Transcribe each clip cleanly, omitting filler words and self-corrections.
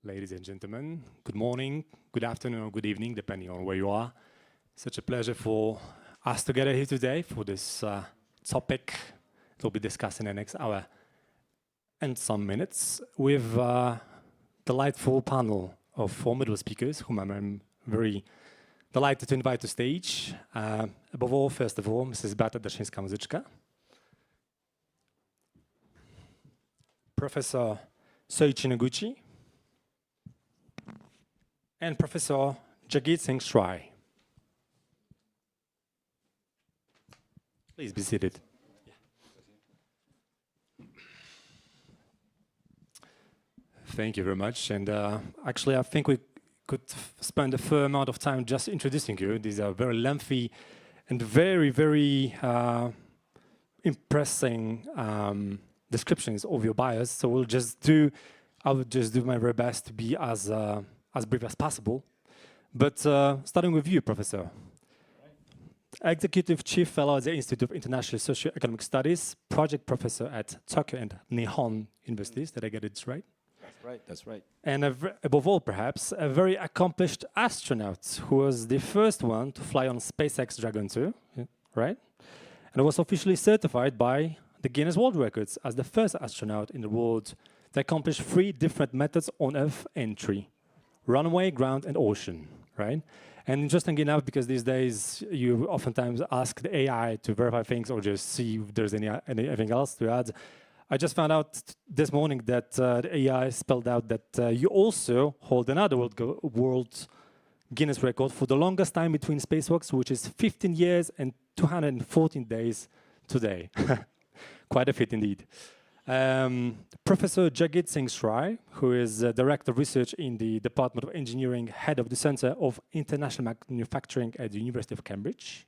Ladies and gentlemen, good morning, good afternoon, or good evening, depending on where you are. Such a pleasure for us together here today for this topic that we'll be discussing in the next hour and some minutes with a delightful panel of formidable speakers whom I'm very delighted to invite to stage. Above all, first of all, Mrs. Beata Daszyńska-Muzyczka, Professor Soichi Noguchi, and Professor Jagit Singh Shrai. Please be seated. Thank you very much. And actually, I think we could spend a fair amount of time just introducing you. These are very lengthy and very impressing descriptions of your bias. So I will just do my very best to be as brief as possible. But starting with you, Professor. Executive Chief Fellow at the Institute of International Socio-Economic Studies, Project Professor at Tokyo and Nihon Universities. Did I get it right? That's right. And above all, perhaps, a very accomplished astronaut who was the first one to fly on SpaceX Dragon 2, right? And was officially certified by the Guinness World Records as the first astronaut in the world to accomplish 3 different methods on Earth entry: runway, ground, and ocean, right? And interesting enough, because these days you oftentimes ask the AI to verify things or just see if there's anything else to add. I just found out this morning that the AI spelled out that you also hold another world Guinness record for the longest time between spacewalks, which is 15 years and 214 days today. Quite a feat indeed. Professor Jagit Singh Shrai, who is Director of Research in the Department of Engineering, Head of the Center of International Manufacturing at the University of Cambridge.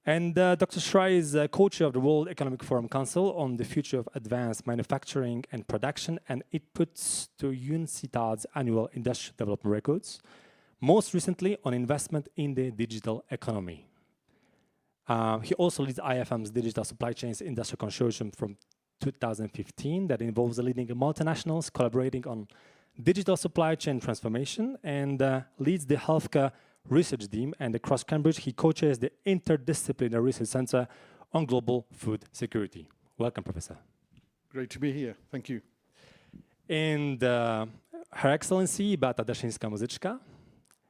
And Dr. Shrai is co-chair of the World Economic Forum Council on the future of advanced manufacturing and production, and it puts to UNCTAD's annual industrial development records, most recently on investment in the digital economy. He also leads IFM's Digital Supply Chains Industrial Consortium from 2015 that involves the leading multinationals collaborating on digital supply chain transformation, and leads the healthcare research team. And across Cambridge, he co-chairs the Interdisciplinary Research Center on Global Food Security. Welcome, Professor. Great to be here. Thank you. And Her Excellency Beata Daszyńska-Muzyczka,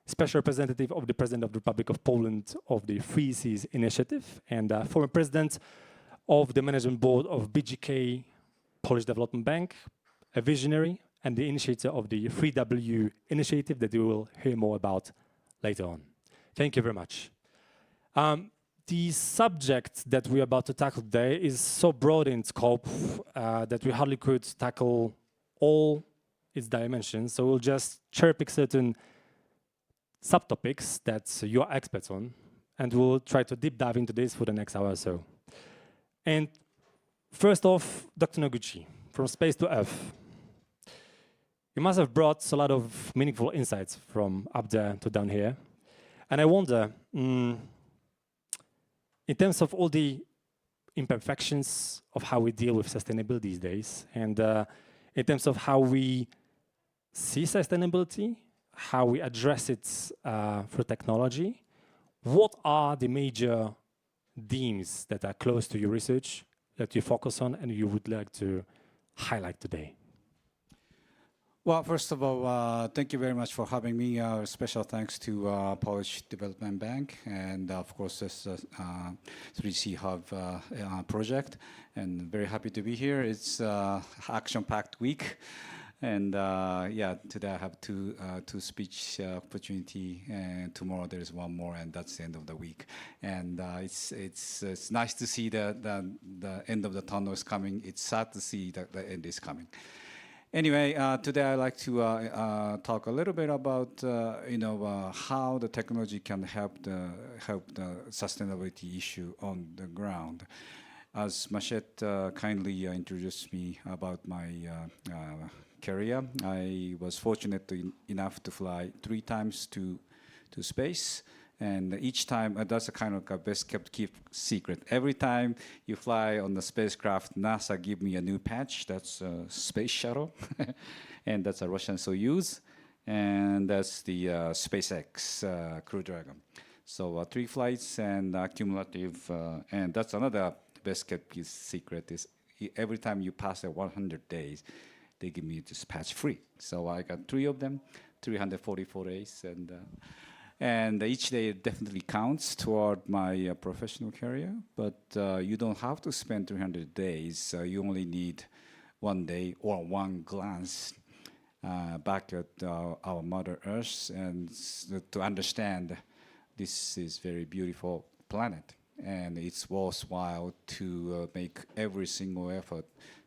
Special Representative of the President of the Republic of Poland of the Three Seas Initiative, and former President of the Management Board of BGK Polish Development Bank, a visionary and the initiator of the 3W initiative that you will hear more about later on. Thank you very much. The subject that we're about to tackle today is so broad in scope that we hardly could tackle all its dimensions. So we'll just cherry-pick certain subtopics that you're experts on, and we'll try to deep dive into this for the next hour or so. And first off, Dr. Noguchi, from space to Earth. You must have brought a lot of meaningful insights from up there to down here. And I wonder, in terms of all the imperfections of how we deal with sustainability these days, and in terms of how we see sustainability, how we address it through technology, what are the major themes that are close to your research that you focus on and you would like to highlight today? Well, first of all, thank you very much for having me. Special thanks to Polish Development Bank and, of course, this 3C Hub project. And very happy to be here. It's action-packed week. And yeah, today I have two speech opportunity, and tomorrow there is one more, and that's the end of the week. And it's nice to see the end of the tunnel is coming. It's sad to see that the end is coming. Anyway, today I'd like to talk a little bit about how the technology can help the sustainability issue on the ground. As Machette kindly introduced me about my career, I was fortunate enough to fly 3 times to space, And each time, that's a kind of a best kept keep secret. Every time you fly on the spacecraft, NASA give me a new patch. That's a space shuttle, and that's a Russian Soyuz, and that's the SpaceX Crew Dragon. So 3 flights and cumulative, and that's another best kept secret is every time you pass 100 days, they give me this patch free. So I got 3 of them, 344 days, and each day definitely counts toward my professional career. But you don't have to spend 300 days. You only need 1 day or 1 glance back at our Mother Earth and to understand this is very beautiful planet, and it's worthwhile to make every single effort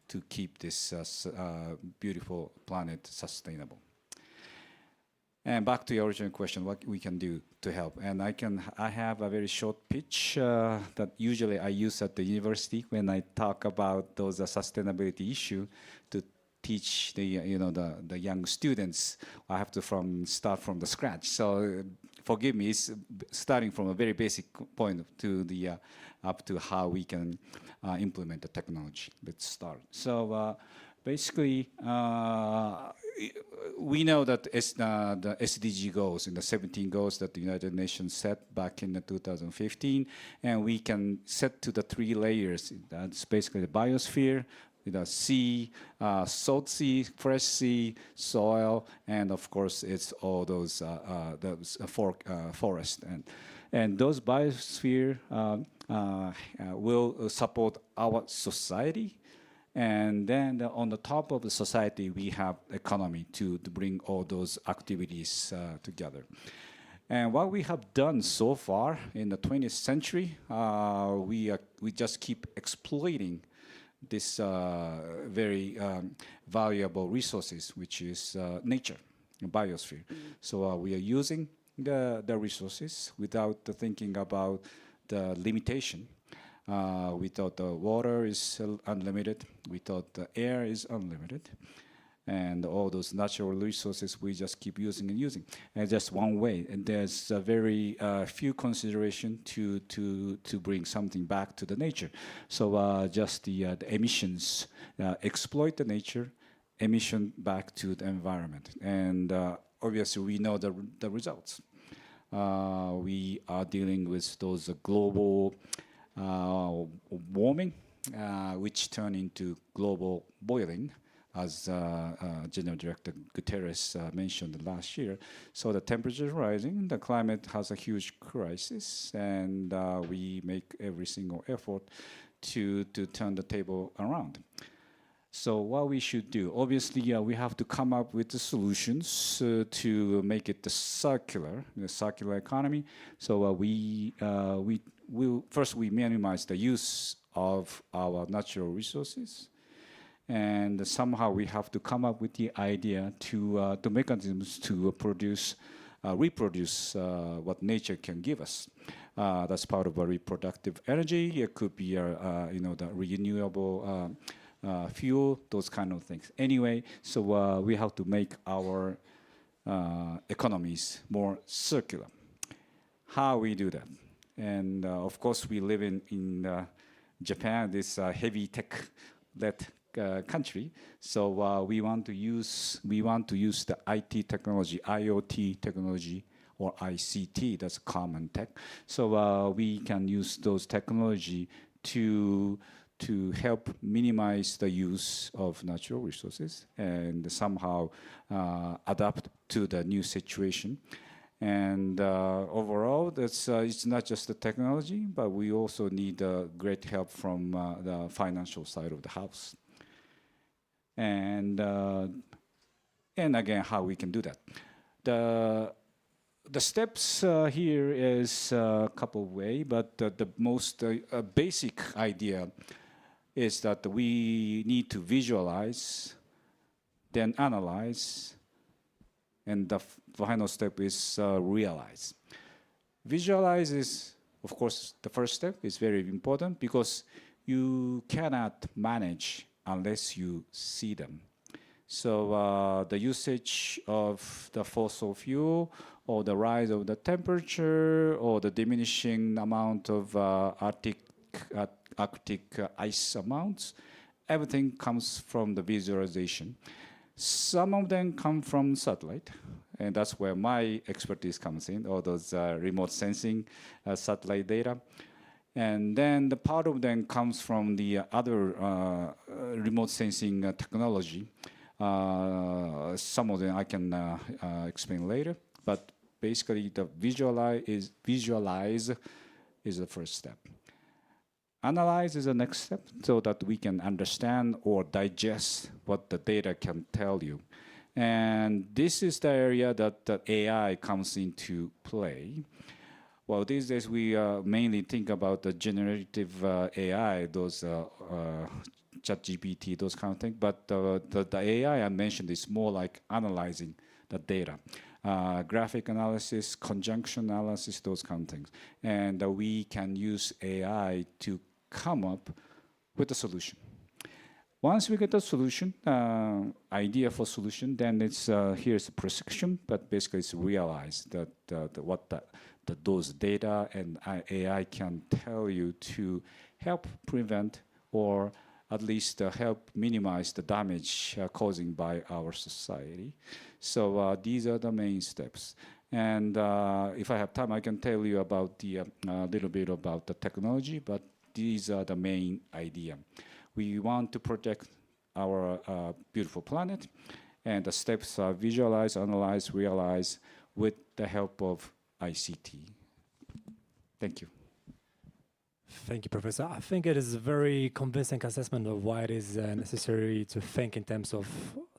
to keep this beautiful planet sustainable. And back to your original question, what we can do to help. And I have a very short pitch that usually I use at the university when I talk about those sustainability issue to teach the young students. I have to start from the scratch. So forgive me, it's starting from a very basic point to the up to how we can implement the technology. Let's start. So basically, we know that the SDG goals, in the 17 goals that the United Nations set back in the 2015, and we can set to the 3 layers. That's basically the biosphere, the sea, salt sea, fresh sea, soil, and of course it's all those forest. And those biosphere will support our society. And then on the top of the society, we have economy to bring all those activities together. And what we have done so far in the 20th century, we just keep exploiting this very valuable resources, which is nature, biosphere. So we are using the resources without thinking about the limitation. We thought the water is unlimited. We thought the air is unlimited. And all those natural resources we just keep using and using. And just one way. And there's a very few consideration to bring something back to the nature. So just the emissions, exploit the nature, emission back to the environment. And obviously we know the results. We are dealing with those global warming, which turn into global boiling, as General Director Guterres mentioned last year. So the temperature is rising, the climate has a huge crisis, and we make every single effort to turn the table around. So what we should do, obviously, we have to come up with the solutions to make it the circular economy. So we first minimize the use of our natural resources, and somehow we have to come up with the idea to mechanisms to reproduce what nature can give us. That's part of a reproductive energy. It could be the renewable fuel, those kind of things. Anyway, so we have to make our economies more circular. How we do that? And of course, we live in Japan, this heavy tech-led country. So we want to use the IT technology, IoT technology, or ICT. That's common tech. So we can use those technology to help minimize the use of natural resources and somehow adapt to the new situation. And overall, it's not just the technology, but we also need great help from the financial side of the house. And again, how we can do that. The steps here is a couple of ways, but the most basic idea is that we need to visualize, then analyze, and the final step is realize. Visualize is, of course, the first step is very important because you cannot manage unless you see them. So the usage of the fossil fuel, or the rise of the temperature, or the diminishing amount of Arctic ice amounts, everything comes from the visualization. Some of them come from satellite, and that's where my expertise comes in, all those remote sensing satellite data. And then the part of them comes from the other remote sensing technology. Some of them I can explain later, but basically the visualize is the first step. Analyze is the next step, so that we can understand or digest what the data can tell you. And this is the area that the AI comes into play. Well, these days we mainly think about the generative AI, those ChatGPT, those kind of things. But the AI I mentioned is more like analyzing the data. Graphic analysis, conjunction analysis, those kind of things. And we can use AI to come up with a solution. Once we get the solution, idea for solution, then it's here's the precision, but basically it's realized that those data and AI can tell you to help prevent or at least help minimize the damage causing by our society. So these are the main steps. And if I have time, I can tell you about the little bit about the technology, but these are the main idea. We want to protect our beautiful planet, and the steps are visualize, analyze, realize with the help of ICT. Thank you. Thank you, Professor. I think it is a very convincing assessment of why it is necessary to think in terms of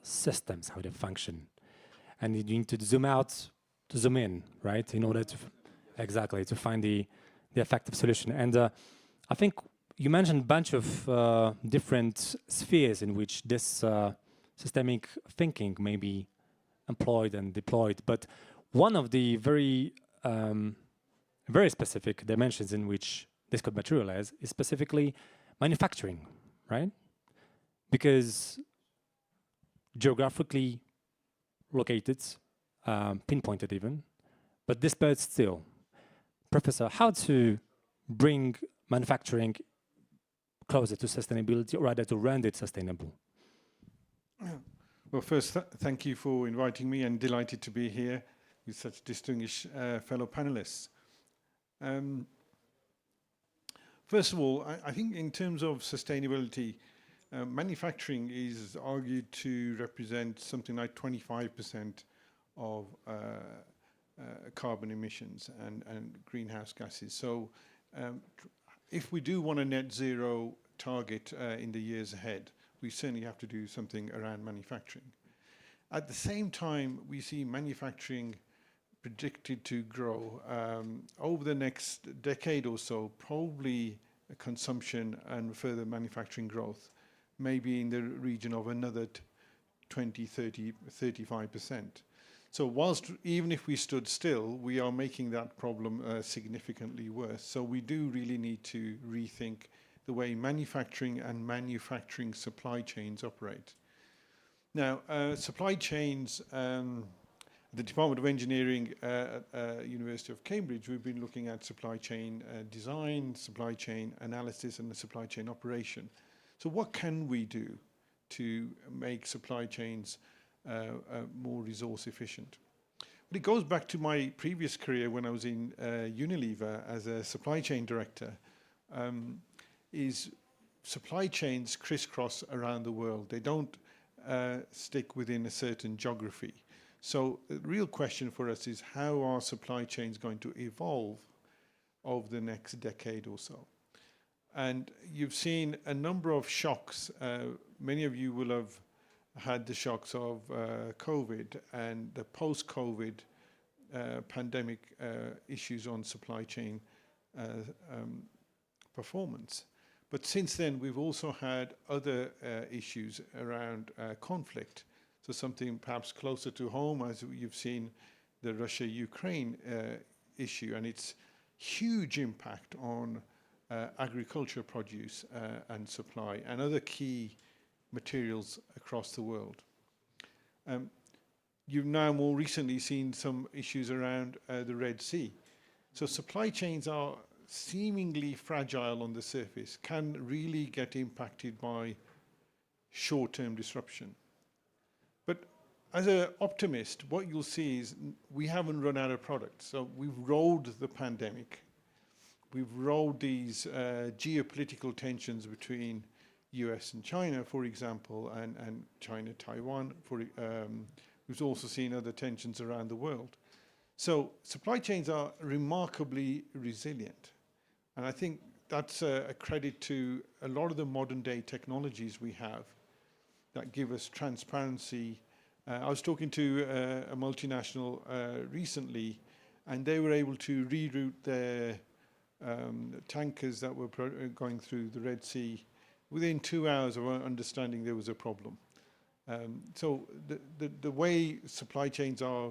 systems, how they function. And you need to zoom out, to zoom in, right? In order to, exactly, to find the effective solution. And I think you mentioned a bunch of different spheres in which this systemic thinking may be employed and deployed. But one of the very specific dimensions in which this could materialize is specifically manufacturing, right? Because geographically located, pinpointed even, but dispersed still. Professor, how to bring manufacturing closer to sustainability, or rather to render it sustainable? Well, first, thank you for inviting me, and delighted to be here with such distinguished fellow panelists. First of all, I think in terms of sustainability, manufacturing is argued to represent something like 25% of carbon emissions and greenhouse gases. So if we do want a net zero target in the years ahead, we certainly have to do something around manufacturing. At the same time, we see manufacturing predicted to grow over the next decade or so. Probably consumption and further manufacturing growth maybe in the region of another 20, 30, 35%. So whilst even if we stood still, we are making that problem significantly worse. So we do really need to rethink the way manufacturing and manufacturing supply chains operate. Now, supply chains, the Department of Engineering at University of Cambridge, we've been looking at supply chain design, supply chain analysis, and the supply chain operation. So what can we do to make supply chains more resource efficient? But it goes back to my previous career when I was in Unilever as a supply chain director. Is supply chains crisscross around the world. They don't stick within a certain geography. So the real question for us is, how are supply chains going to evolve over the next decade or so? And you've seen a number of shocks. Many of you will have had the shocks of COVID and the post-COVID pandemic issues on supply chain performance. But since then, we've also had other issues around conflict. So something perhaps closer to home, as you've seen the Russia-Ukraine issue and its huge impact on agriculture produce and supply and other key materials across the world. Um, you've now more recently seen some issues around the Red Sea. So supply chains are seemingly fragile on the surface, can really get impacted by short-term disruption. But as an optimist, what you'll see is we haven't run out of products. So we've rolled the pandemic. We've rolled these geopolitical tensions between US and China, for example, and China-Taiwan. We've also seen other tensions around the world. So supply chains are remarkably resilient. And I think that's a credit to a lot of the modern day technologies we have that give us transparency. I was talking to a multinational recently, and they were able to reroute their tankers that were going through the Red Sea within 2 hours of understanding there was a problem. So the way supply chains are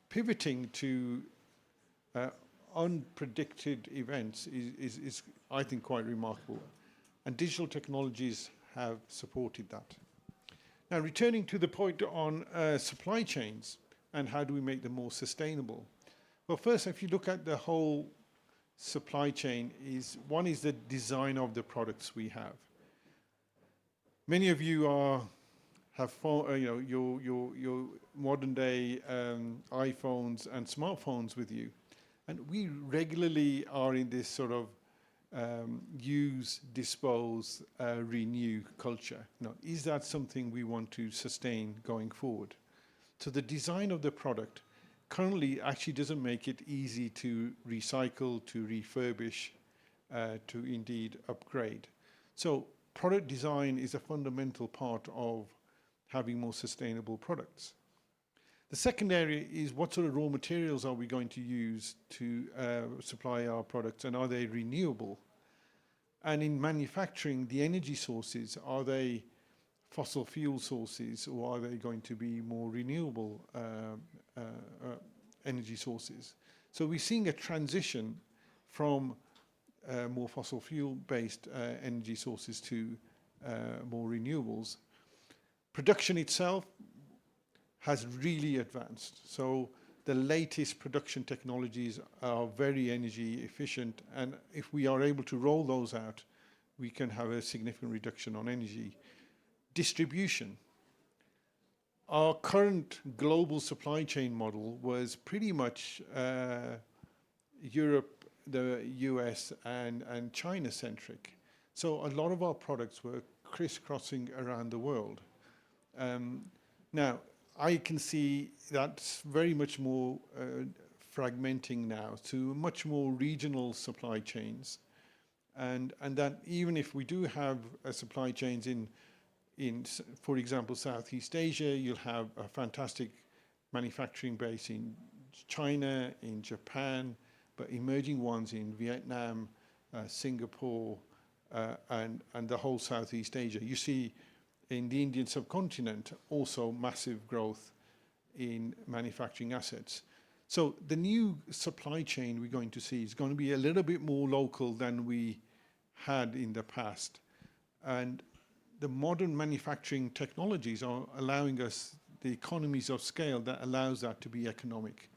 pivoting to unpredicted events is, I think, quite remarkable. And digital technologies have supported that. Now, returning to the point on supply chains and how do we make them more sustainable? Well, first, if you look at the whole supply chain, one is the design of the products we have. Many of you have your modern day iPhones and smartphones with you, and we regularly are in this sort of use, dispose, renew culture. Is that something we want to sustain going forward? So the design of the product currently actually doesn't make it easy to recycle, to refurbish, to indeed upgrade. So product design is a fundamental part of having more sustainable products. The second area is what sort of raw materials are we going to use to supply our products, and are they renewable? And in manufacturing, the energy sources, are they fossil fuel sources, or are they going to be more renewable energy sources? So we're seeing a transition from more fossil fuel-based energy sources to more renewables. Production itself has really advanced. So the latest production technologies are very energy efficient, and if we are able to roll those out, we can have a significant reduction on energy. Distribution. Our current global supply chain model was pretty much Europe, the US, and China centric. So a lot of our products were crisscrossing around the world. Now, I can see that's very much more fragmenting now to much more regional supply chains. And that even if we do have supply chains in, for example, Southeast Asia, you'll have a fantastic manufacturing base in China, in Japan, but emerging ones in Vietnam, Singapore, and the whole Southeast Asia. You see in the Indian subcontinent also massive growth in manufacturing assets. So the new supply chain we're going to see is going to be a little bit more local than we had in the past. And the modern manufacturing technologies are allowing us the economies of scale that allows that to be economic.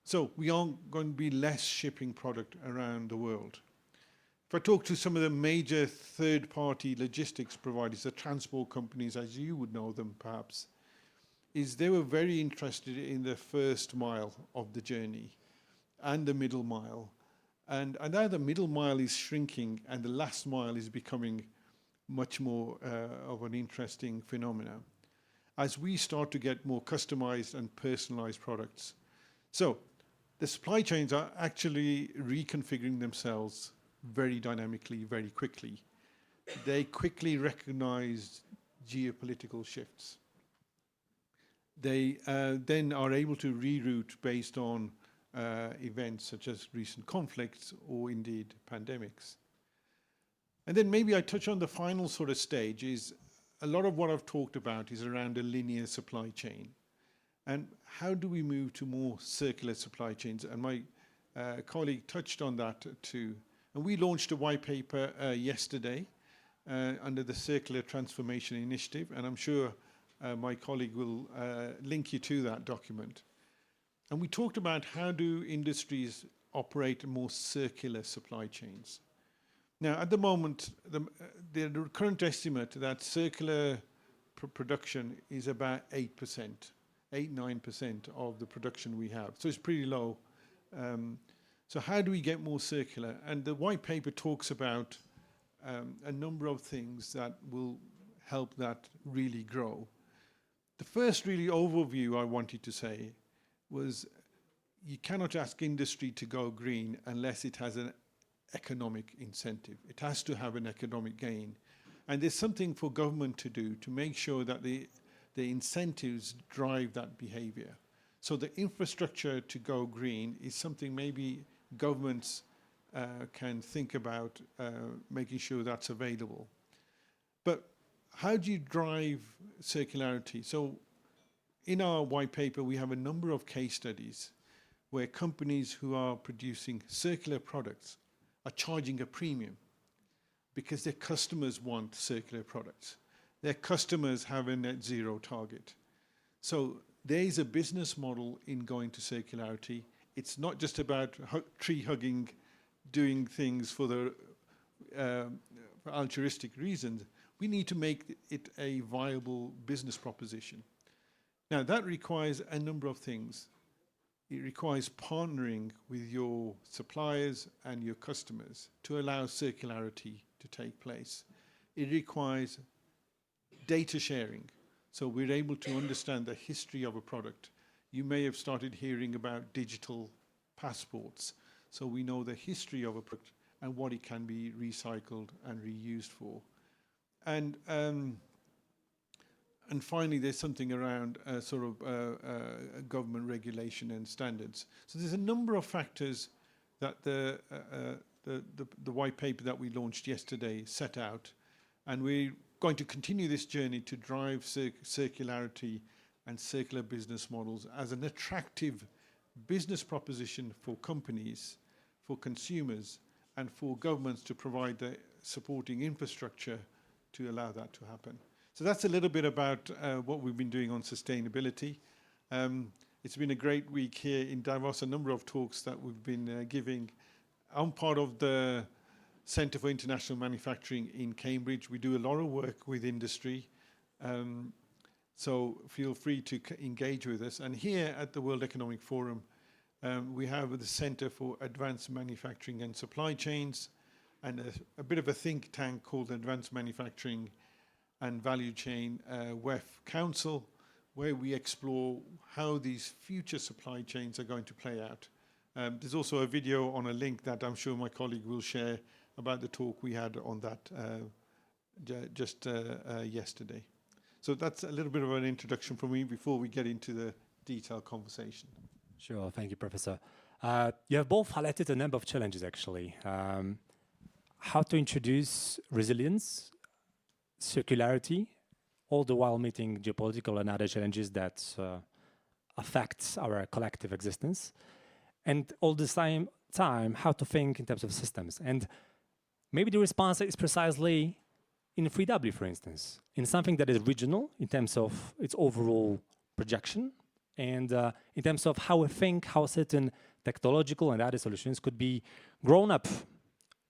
So we are going to be less shipping product around the world. If I talk to some of the major third-party logistics providers, the transport companies, as you would know them perhaps, they were very interested in the first mile of the journey and the middle mile. And now the middle mile is shrinking and the last mile is becoming much more of an interesting phenomenon as we start to get more customized and personalized products. So the supply chains are actually reconfiguring themselves very dynamically, very quickly. They quickly recognize geopolitical shifts. They then are able to reroute based on events such as recent conflicts or indeed pandemics. And then maybe I touch on the final sort of stage is a lot of what I've talked about is around a linear supply chain. And how do we move to more circular supply chains? And my colleague touched on that too. And we launched a white paper yesterday under the Circular Transformation Initiative, and I'm sure My colleague will link you to that document. And we talked about how do industries operate more circular supply chains. Now, at the moment, the current estimate that circular production is about 8%, 9% of the production we have. So it's pretty low. So how do we get more circular? And the white paper talks about a number of things that will help that really grow. The first really overview I wanted to say was you cannot ask industry to go green unless it has an economic incentive. It has to have an economic gain. And there's something for government to do to make sure that the incentives drive that behavior. So the infrastructure to go green is something maybe governments can think about making sure that's available. But how do you drive circularity? So in our white paper, we have a number of case studies where companies who are producing circular products are charging a premium because their customers want circular products. Their customers have a net zero target. So there is a business model in going to circularity. It's not just about tree hugging, doing things for the for altruistic reasons. We need to make it a viable business proposition. Now, that requires a number of things. It requires partnering with your suppliers and your customers to allow circularity to take place. It requires data sharing, so we're able to understand the history of a product. You may have started hearing about digital passports, so we know the history of a product and what it can be recycled and reused for. And finally, there's something around government regulation and standards. So there's a number of factors that the white paper that we launched yesterday set out, and we're going to continue this journey to drive circularity and circular business models as an attractive business proposition for companies, for consumers, and for governments to provide the supporting infrastructure to allow that to happen. So that's a little bit about what we've been doing on sustainability. It's been a great week here in Davos, a number of talks that we've been giving. I'm part of the Centre for International Manufacturing in Cambridge. We do a lot of work with industry. So feel free to engage with us. And here at the World Economic Forum, we have the Centre for Advanced Manufacturing and Supply Chains, and a bit of a think tank called Advanced Manufacturing and Value Chain WEF Council, where we explore how these future supply chains are going to play out. There's also a video on a link that I'm sure my colleague will share about the talk we had on that just yesterday. So that's a little bit of an introduction from me before we get into the detailed conversation. Sure, thank you, Professor. You have both highlighted a number of challenges, actually. How to introduce resilience, circularity, all the while meeting geopolitical and other challenges that affect our collective existence. And all the same time, how to think in terms of systems. And maybe the response is precisely in 3W, for instance, in something that is regional in terms of its overall projection, and in terms of how we think how certain technological and other solutions could be grown up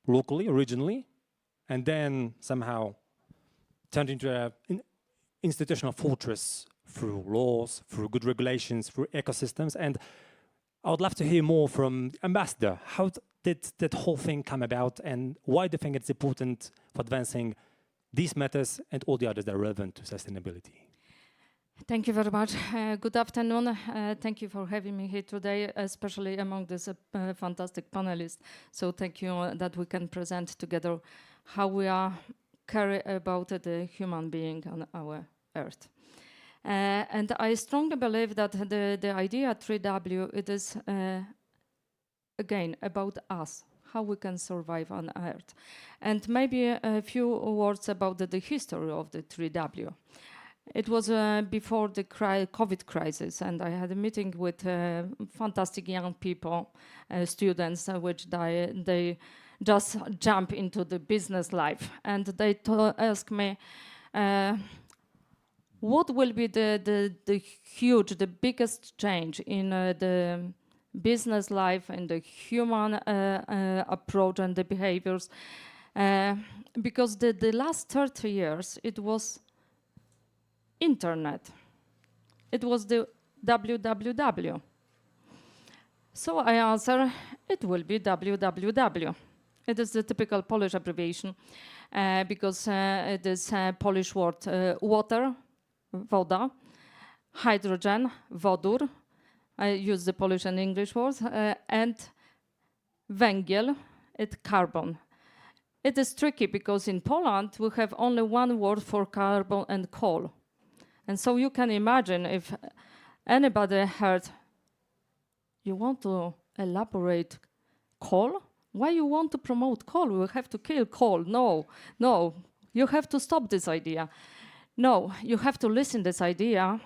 locally, originally, and then somehow turned into an institutional fortress through laws, through good regulations, through ecosystems. And I would love to hear more from Ambassador. How did that whole thing come about, and why do you think it's important for advancing these matters and all the others that are relevant to sustainability? Thank you very much. Good afternoon. Thank you for having me here today, especially among these fantastic panelists. So thank you that we can present together how we are care about the human being on our earth. And I strongly believe that the idea 3W, it is again about us, how we can survive on earth. And maybe a few words about the history of the 3W. It was before the COVID crisis, and I had a meeting with fantastic young people, students, which they just jump into the business life. And they asked me, What will be the huge, the biggest change in the business life and the human approach and the behaviors? Because the last 30 years, it was internet. It was the www. So I answer, it will be www. It is the typical Polish abbreviation because it is Polish word water, woda, hydrogen, wodór. I use the Polish and English words, and węgiel, it's carbon. It is tricky because in Poland we have only one word for carbon and coal. And so you can imagine if anybody heard, you want to elaborate coal? Why you want to promote coal? We have to kill coal. No, no, you have to stop this idea. No, you have to listen to this idea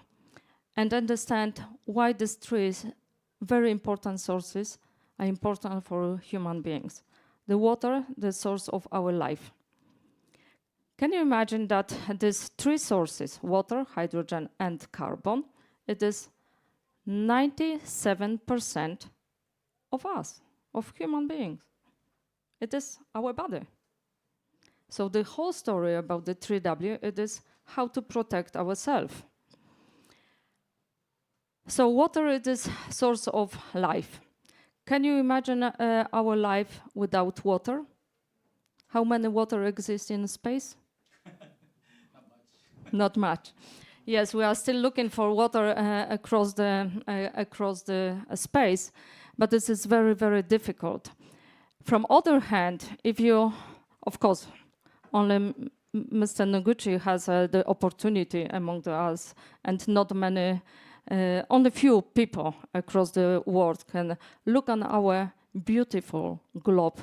and understand why these three very important sources are important for human beings. The water, the source of our life. Can you imagine that these three sources, water, hydrogen, and carbon, it is 97% of us, of human beings. It is our body. So the whole story about the 3W, it is how to protect ourselves. So water it is source of life. Can you imagine our life without water? How many water exists in space? Not much. Yes, we are still looking for water across the space, but this is very, very difficult. From other hand, if you, of course, only Mr. Noguchi has the opportunity among us, and not many, only few people across the world can look on our beautiful globe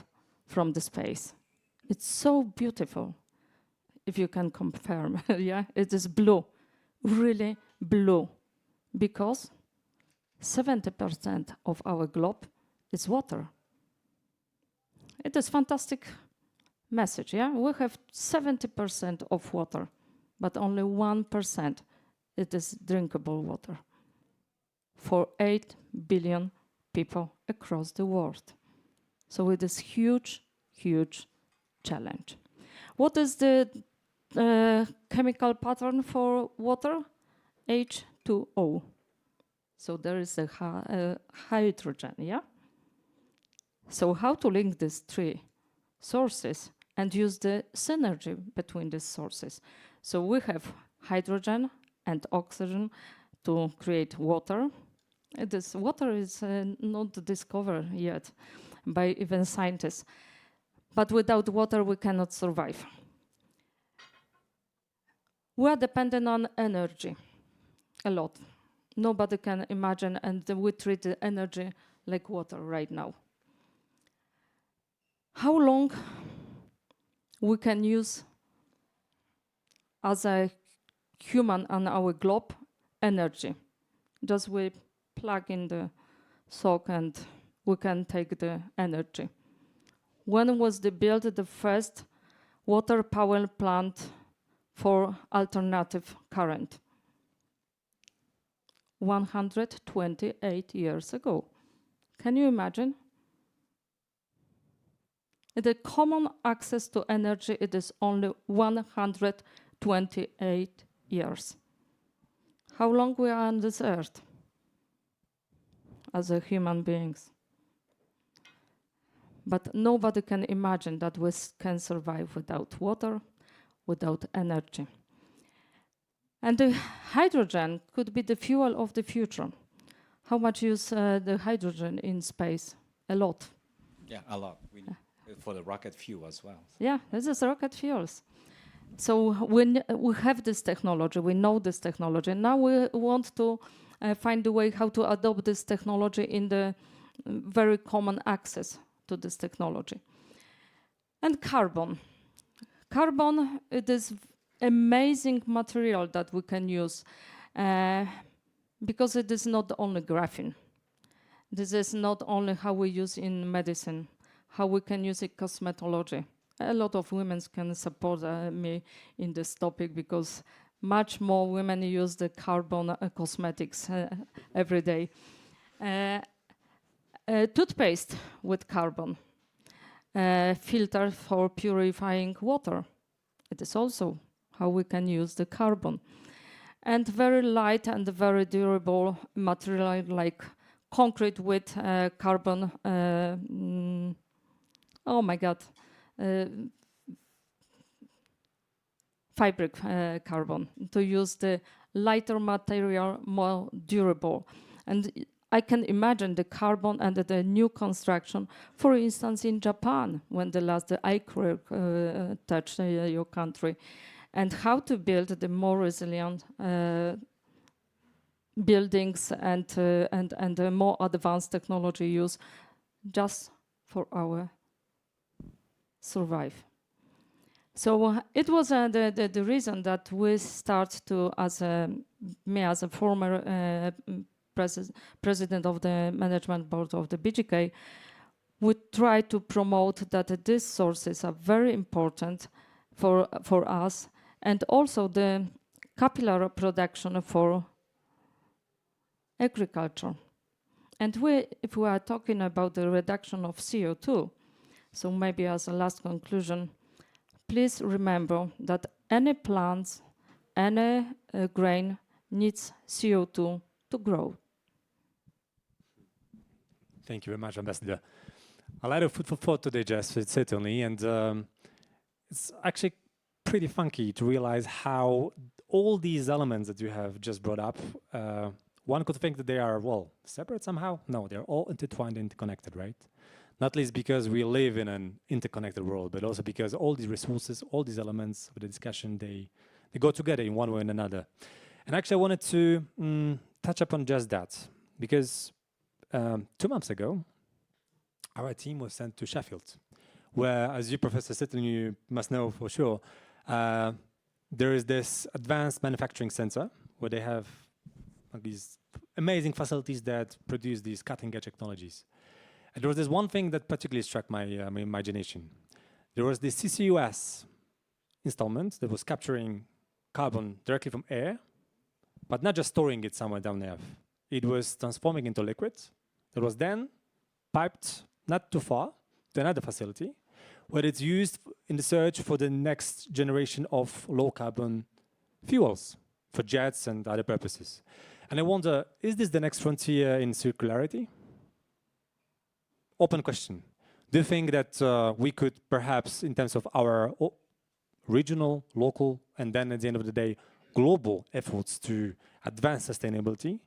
from the space. It's so beautiful, if you can confirm. Yeah, it is blue, really blue, because 70% of our globe is water. It is fantastic message, yeah? We have 70% of water, but only 1% it is drinkable water for 8 billion people across the world. So it is huge, huge challenge. What is the chemical pattern for water? H2O. So there is a hydrogen, yeah? So how to link these three sources and use the synergy between these sources? So we have hydrogen and oxygen to create water. This water is not discovered yet by even scientists. But without water, we cannot survive. We are dependent on energy a lot. Nobody can imagine, and we treat the energy like water right now. How long we can use as a human on our globe energy? Just we plug in the sock and we can take the energy. When was built the first water power plant for alternative current? 128 years ago. Can you imagine? The common access to energy, it is only 128 years. How long we are on this earth as a human beings? But nobody can imagine that we can survive without water, without energy. And the hydrogen could be the fuel of the future. How much use the hydrogen in space? A lot. Yeah, a lot. For the rocket fuel as well. Yeah, this is rocket fuels. So we have this technology, we know this technology. Now we want to find a way how to adopt this technology in the very common access to this technology. And carbon. Carbon, it is amazing material that we can use because it is not only graphene. This is not only how we use in medicine, how we can use it cosmetology. A lot of women can support me in this topic because much more women use the carbon cosmetics every day. Toothpaste with carbon, filter for purifying water. It is also how we can use the carbon. And very light and very durable material like concrete with carbon, oh my God, fabric carbon, to use the lighter material, more durable. And I can imagine the carbon and the new construction, for instance, in Japan, when the last earthquake touched your country, and how to build the more resilient buildings and more advanced technology use just for our survive. So it was the reason that we start to, me as a former president of the management board of the BGK, we try to promote that these sources are very important for us, and also the capillary production for agriculture. And if we are talking about the reduction of CO2, so maybe as a last conclusion, please remember that any plants, any grain needs CO2 to grow. Thank you very much, Ambassador. A lot of food for thought to digest, certainly, and it's actually pretty funky to realize how all these elements that you have just brought up, one could think that they are, well, separate somehow. No, they're all intertwined, interconnected, right? Not least because we live in an interconnected world, but also because all these resources, all these elements of the discussion, they go together in one way or another. And actually, I wanted to touch upon just that, because 2 months ago, our team was sent to Sheffield, where, as you, Professor, certainly you must know for sure, there is this advanced manufacturing center where they have these amazing facilities that produce these cutting-edge technologies. And there was this one thing that particularly struck my imagination. There was this CCUS installment that was capturing carbon directly from air, but not just storing it somewhere down there. It was transforming into liquid that was then piped not too far to another facility, where it's used in the search for the next generation of low-carbon fuels for jets and other purposes. And I wonder, is this the next frontier in circularity? Open question. Do you think that we could perhaps, in terms of our regional, local, and then at the end of the day, global efforts to advance sustainability,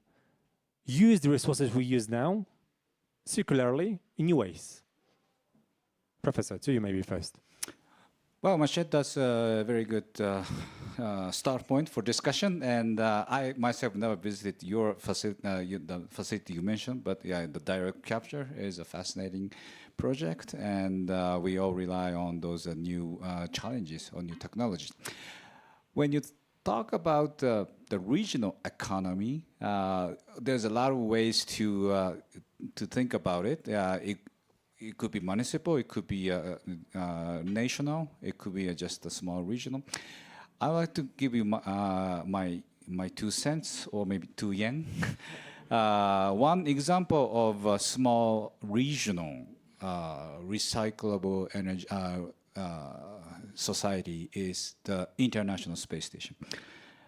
use the resources we use now circularly in new ways? Professor, to you maybe first. Well, Machet, that's a very good start point for discussion. And I myself never visited your facility, the facility you mentioned, but yeah, the direct capture is a fascinating project, and we all rely on those new challenges or new technologies. When you talk about the regional economy, there's a lot of ways to think about it. It could be municipal, it could be national, it could be just a small regional. I would like to give you my 2 cents, or maybe 2 yen. One example of a small regional recyclable energy society is the International Space Station.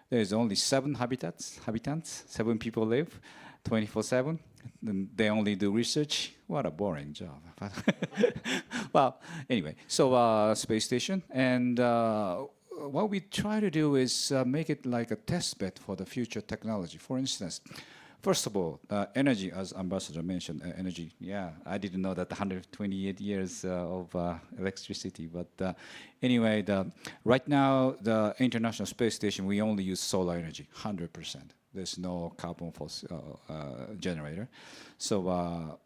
There's only 7 habitants, 7 people live 24/7. They only do research. What a boring job. Well, anyway, so space station, and what we try to do is make it like a test bed for the future technology. For instance, first of all, energy, as Ambassador mentioned, energy. Yeah, I didn't know that 128 years of electricity, but anyway, right now, the International Space Station, we only use solar energy, 100%. There's no carbon generator. So,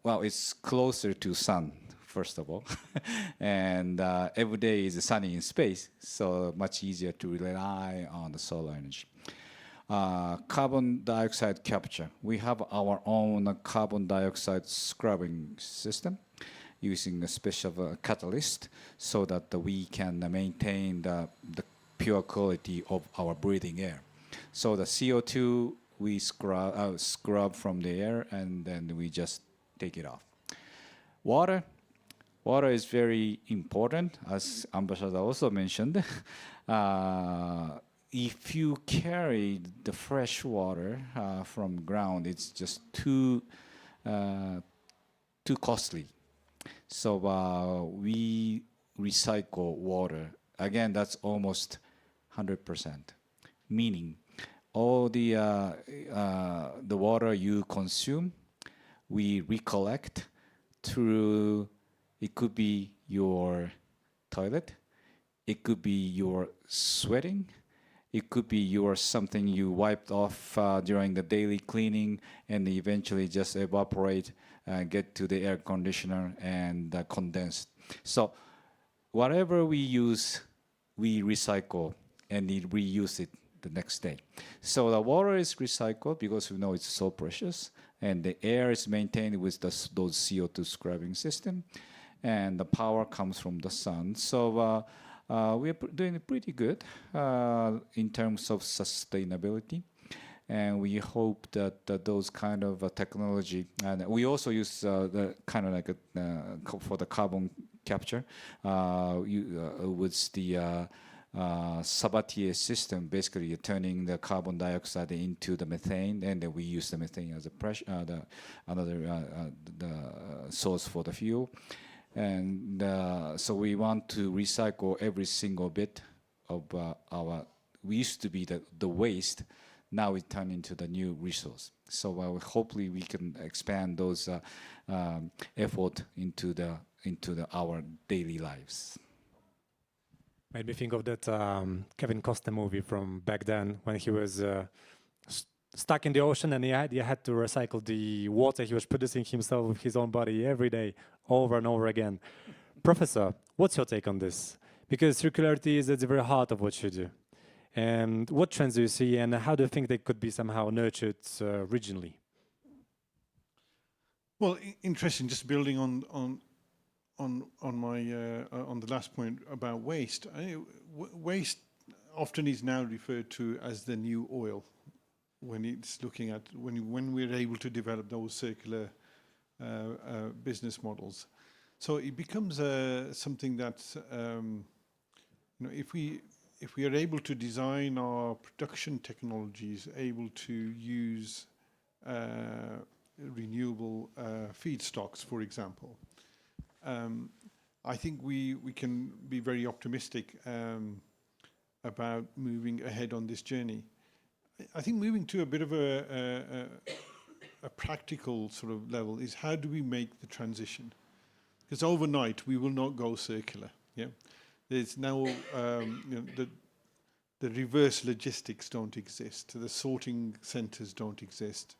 well, it's closer to sun, first of all. And every day is sunny in space, so much easier to rely on the solar energy. Carbon dioxide capture. We have our own carbon dioxide scrubbing system using a special catalyst so that we can maintain the pure quality of our breathing air. So the CO2 we scrub from the air, and then we just take it off. Water. Water is very important, as Ambassador also mentioned. If you carry the fresh water from ground, it's just too costly. So we recycle water. Again, that's almost 100%. Meaning, all the water you consume, we recollect through. It could be your toilet. It could be your sweating. It could be your something you wiped off during the daily cleaning and eventually just evaporate, get to the air conditioner and condense. So whatever we use, we recycle and reuse it the next day. So the water is recycled because we know it's so precious, and the air is maintained with those CO2 scrubbing system, and the power comes from the sun. So we are doing pretty good in terms of sustainability, and we hope that those kind of technology, and we also use the kind of like for the carbon capture with the Sabatier system. Basically, you're turning the carbon dioxide into the methane, and then we use the methane as a the source for the fuel. And so we want to recycle every single bit of our. We used to be the waste. Now we turn into the new resource. So hopefully we can expand those effort into our daily lives. Made me think of that Kevin Costner movie from back then when he was stuck in the ocean and he had to recycle the water he was producing himself with his own body every day, over and over again. Professor, what's your take on this? Because circularity is at the very heart of what you do. And what trends do you see, and how do you think they could be somehow nurtured regionally? Well, interesting. Just building on the last point about waste. Waste often is now referred to as the new oil when it's looking at when we're able to develop those circular business models. So it becomes something that's if we are able to design our production technologies able to use renewable feedstocks, for example, I think we can be very optimistic about moving ahead on this journey. I think moving to a bit of a practical sort of level is how do we make the transition? Because overnight we will not go circular. Yeah, there's now the reverse logistics don't exist. The sorting centres don't exist.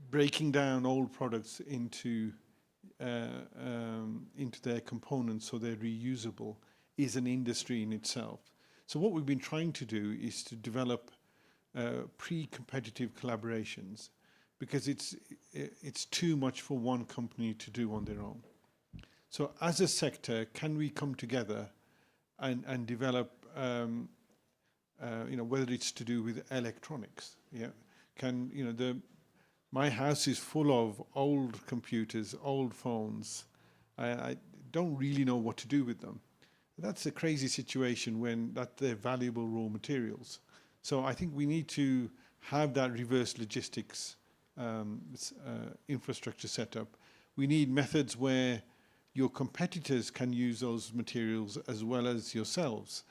Breaking down old products into their components so they're reusable is an industry in itself. So what we've been trying to do is to develop pre-competitive collaborations, because it's too much for one company to do on their own. So as a sector, can we come together and develop, whether it's to do with electronics, my house is full of old computers, old phones. I don't really know what to do with them. That's a crazy situation when they're valuable raw materials. So I think we need to have that reverse logistics infrastructure set up. We need methods where your competitors can use those materials as well as yourselves.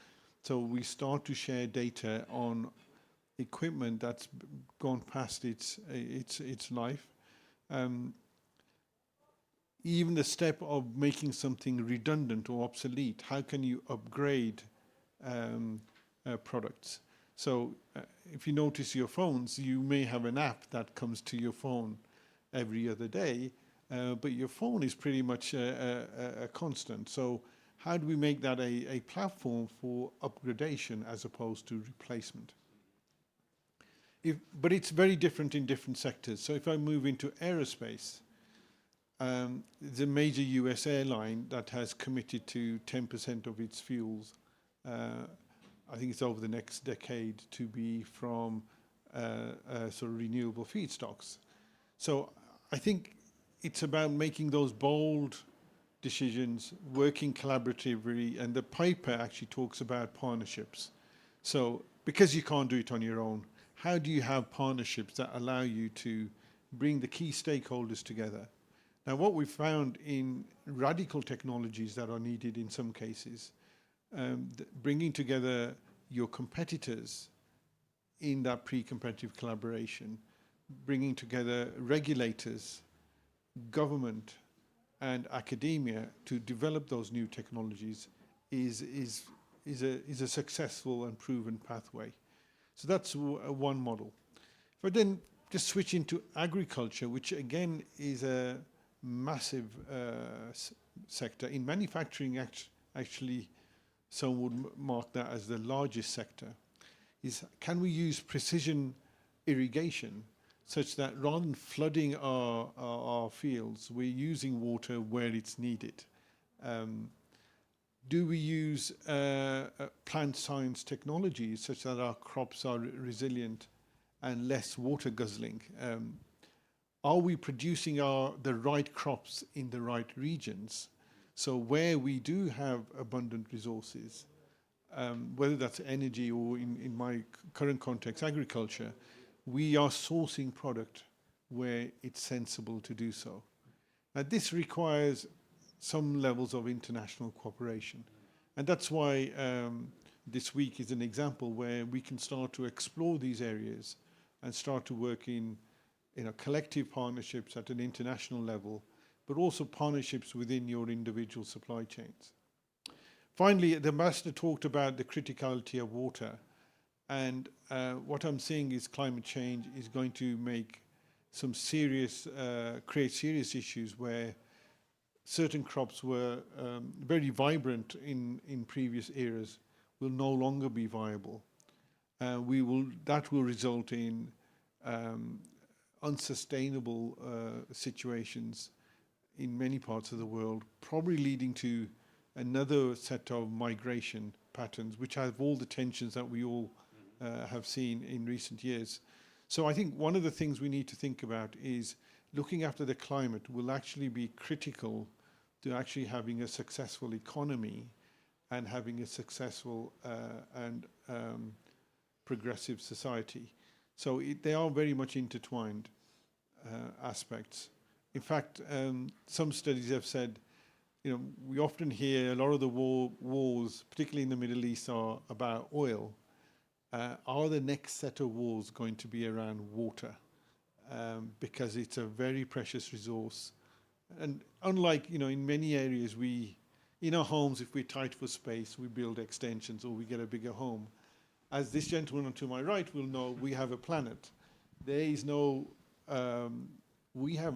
So we start to share data on equipment that's gone past its life. Even the step of making something redundant or obsolete, how can you upgrade products? So if you notice your phones, you may have an app that comes to your phone every other day, but your phone is pretty much a constant. So how do we make that a platform for upgradation as opposed to replacement? But it's very different in different sectors. So if I move into aerospace, the major US airline that has committed to 10% of its fuels I think it's over the next decade, to be from sort of renewable feedstocks. So I think it's about making those bold decisions, working collaboratively, and the paper actually talks about partnerships. So because you can't do it on your own, how do you have partnerships that allow you to bring the key stakeholders together? Now, what we've found in radical technologies that are needed in some cases, bringing together your competitors in that pre-competitive collaboration, bringing together regulators, government, and academia to develop those new technologies is a successful and proven pathway. So that's one model. If I then just switch into agriculture, which again is a massive sector. In manufacturing, actually, some would mark that as the largest sector. Is can we use precision irrigation such that rather than flooding our fields, we're using water where it's needed? Do we use plant science technologies such that our crops are resilient and less water guzzling? Are we producing the right crops in the right regions? So where we do have abundant resources, whether that's energy or in my current context, agriculture, we are sourcing product where it's sensible to do so. Now this requires some levels of international cooperation. And that's why this week is an example where we can start to explore these areas and start to work in collective partnerships at an international level, but also partnerships within your individual supply chains. Finally, the ambassador talked about the criticality of water. And what I'm seeing is climate change is going to make some create serious issues where certain crops were very vibrant in previous eras will no longer be viable. That will result in unsustainable situations in many parts of the world, probably leading to another set of migration patterns, which have all the tensions that we all have seen in recent years. So I think one of the things we need to think about is looking after the climate will actually be critical to actually having a successful economy and having a successful and progressive society. So they are very much intertwined aspects. In fact, some studies have said, we often hear a lot of the wars, particularly in the Middle East, are about oil. Are the next set of wars going to be around water? Because it's a very precious resource. And unlike, in many areas, in our homes, if we're tight for space, we build extensions or we get a bigger home. As this gentleman to my right will know, we have a planet. There is no, we have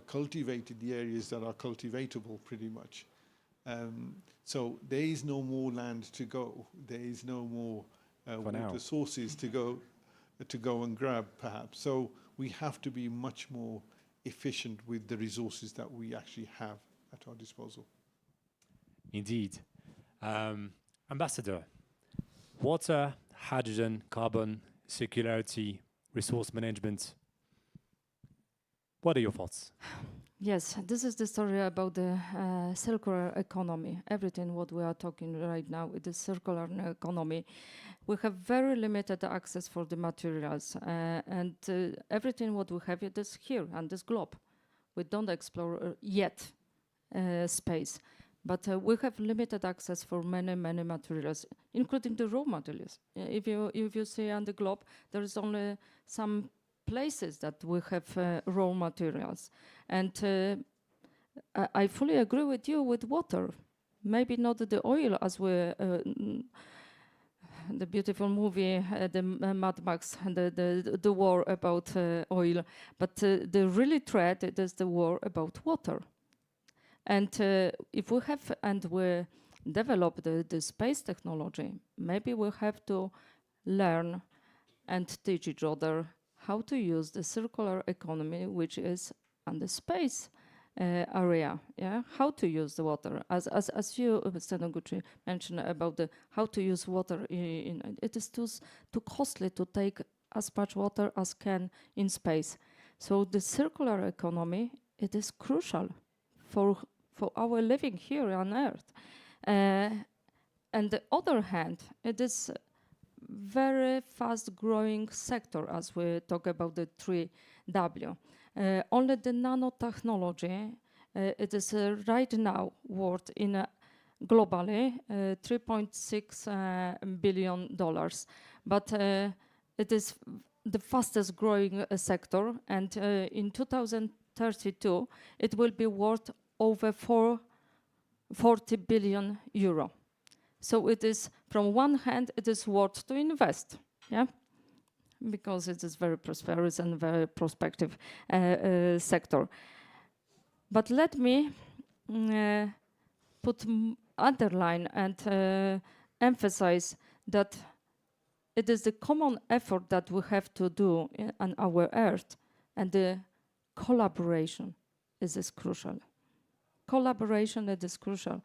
cultivated the areas that are cultivatable pretty much. So there is no more land to go. There is no more water sources to go and grab, perhaps. So we have to be much more efficient with the resources that we actually have at our disposal. Indeed. Ambassador, water, hydrogen, carbon, circularity, resource management. What are your thoughts? Yes, this is the story about the circular economy. Everything what we are talking right now is the circular economy. We have very limited access for the materials, and everything what we have it is here on this globe. We don't explore yet space, but we have limited access for many materials, including the raw materials. If you see on the globe, there is only some places that we have raw materials. And I fully agree with you with water. Maybe not the oil as we, the beautiful movie, the Mad Max, the war about oil. But the really threat it is the war about water. And if we have and we develop the space technology, maybe we have to learn and teach each other how to use the circular economy, which is on the space. area. Yeah, how to use the water, as you, Mr. Noguchi, mentioned about the how to use water. It is too costly to take as much water as can in space. So the circular economy, it is crucial for our living here on Earth. And the other hand, it is very fast growing sector as we talk about the 3W. Only the nanotechnology, it is right now worth in globally $3.6 billion. But it is the fastest growing sector, and in 2032 it will be worth over 40 billion euro. So it is, from one hand, it is worth to invest, yeah, because it is very prosperous and very prospective sector. But let me underline and emphasize that it is the common effort that we have to do on our Earth, and the collaboration is crucial. Collaboration, it is crucial.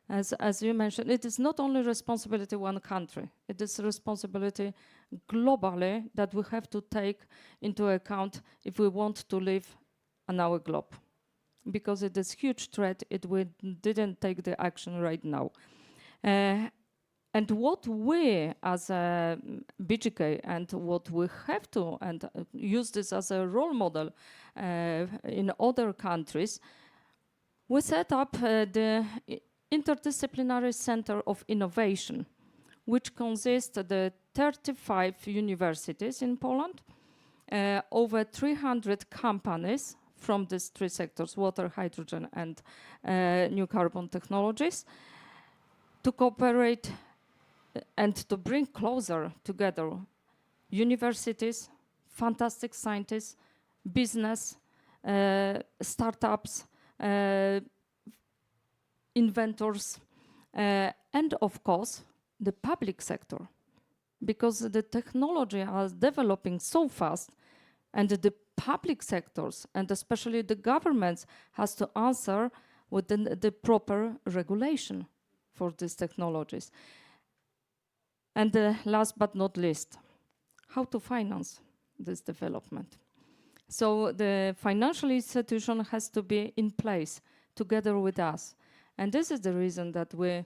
As you mentioned, it is not only responsibility one country, it is responsibility globally that we have to take into account if we want to live on our globe. Because it is huge threat if we didn't take the action right now. And what we as a BGK, and what we have to, and use this as a role model in other countries, we set up the Interdisciplinary Center of Innovation, which consists of the 35 universities in Poland, over 300 companies from these three sectors, water, hydrogen, and new carbon technologies, to cooperate and to bring closer together universities, fantastic scientists, business, startups, inventors, and of course, the public sector. Because the technology is developing so fast, and the public sectors, and especially the governments, has to answer with the proper regulation for these technologies. And last but not least, how to finance this development. So the financial institution has to be in place together with us. And this is the reason that we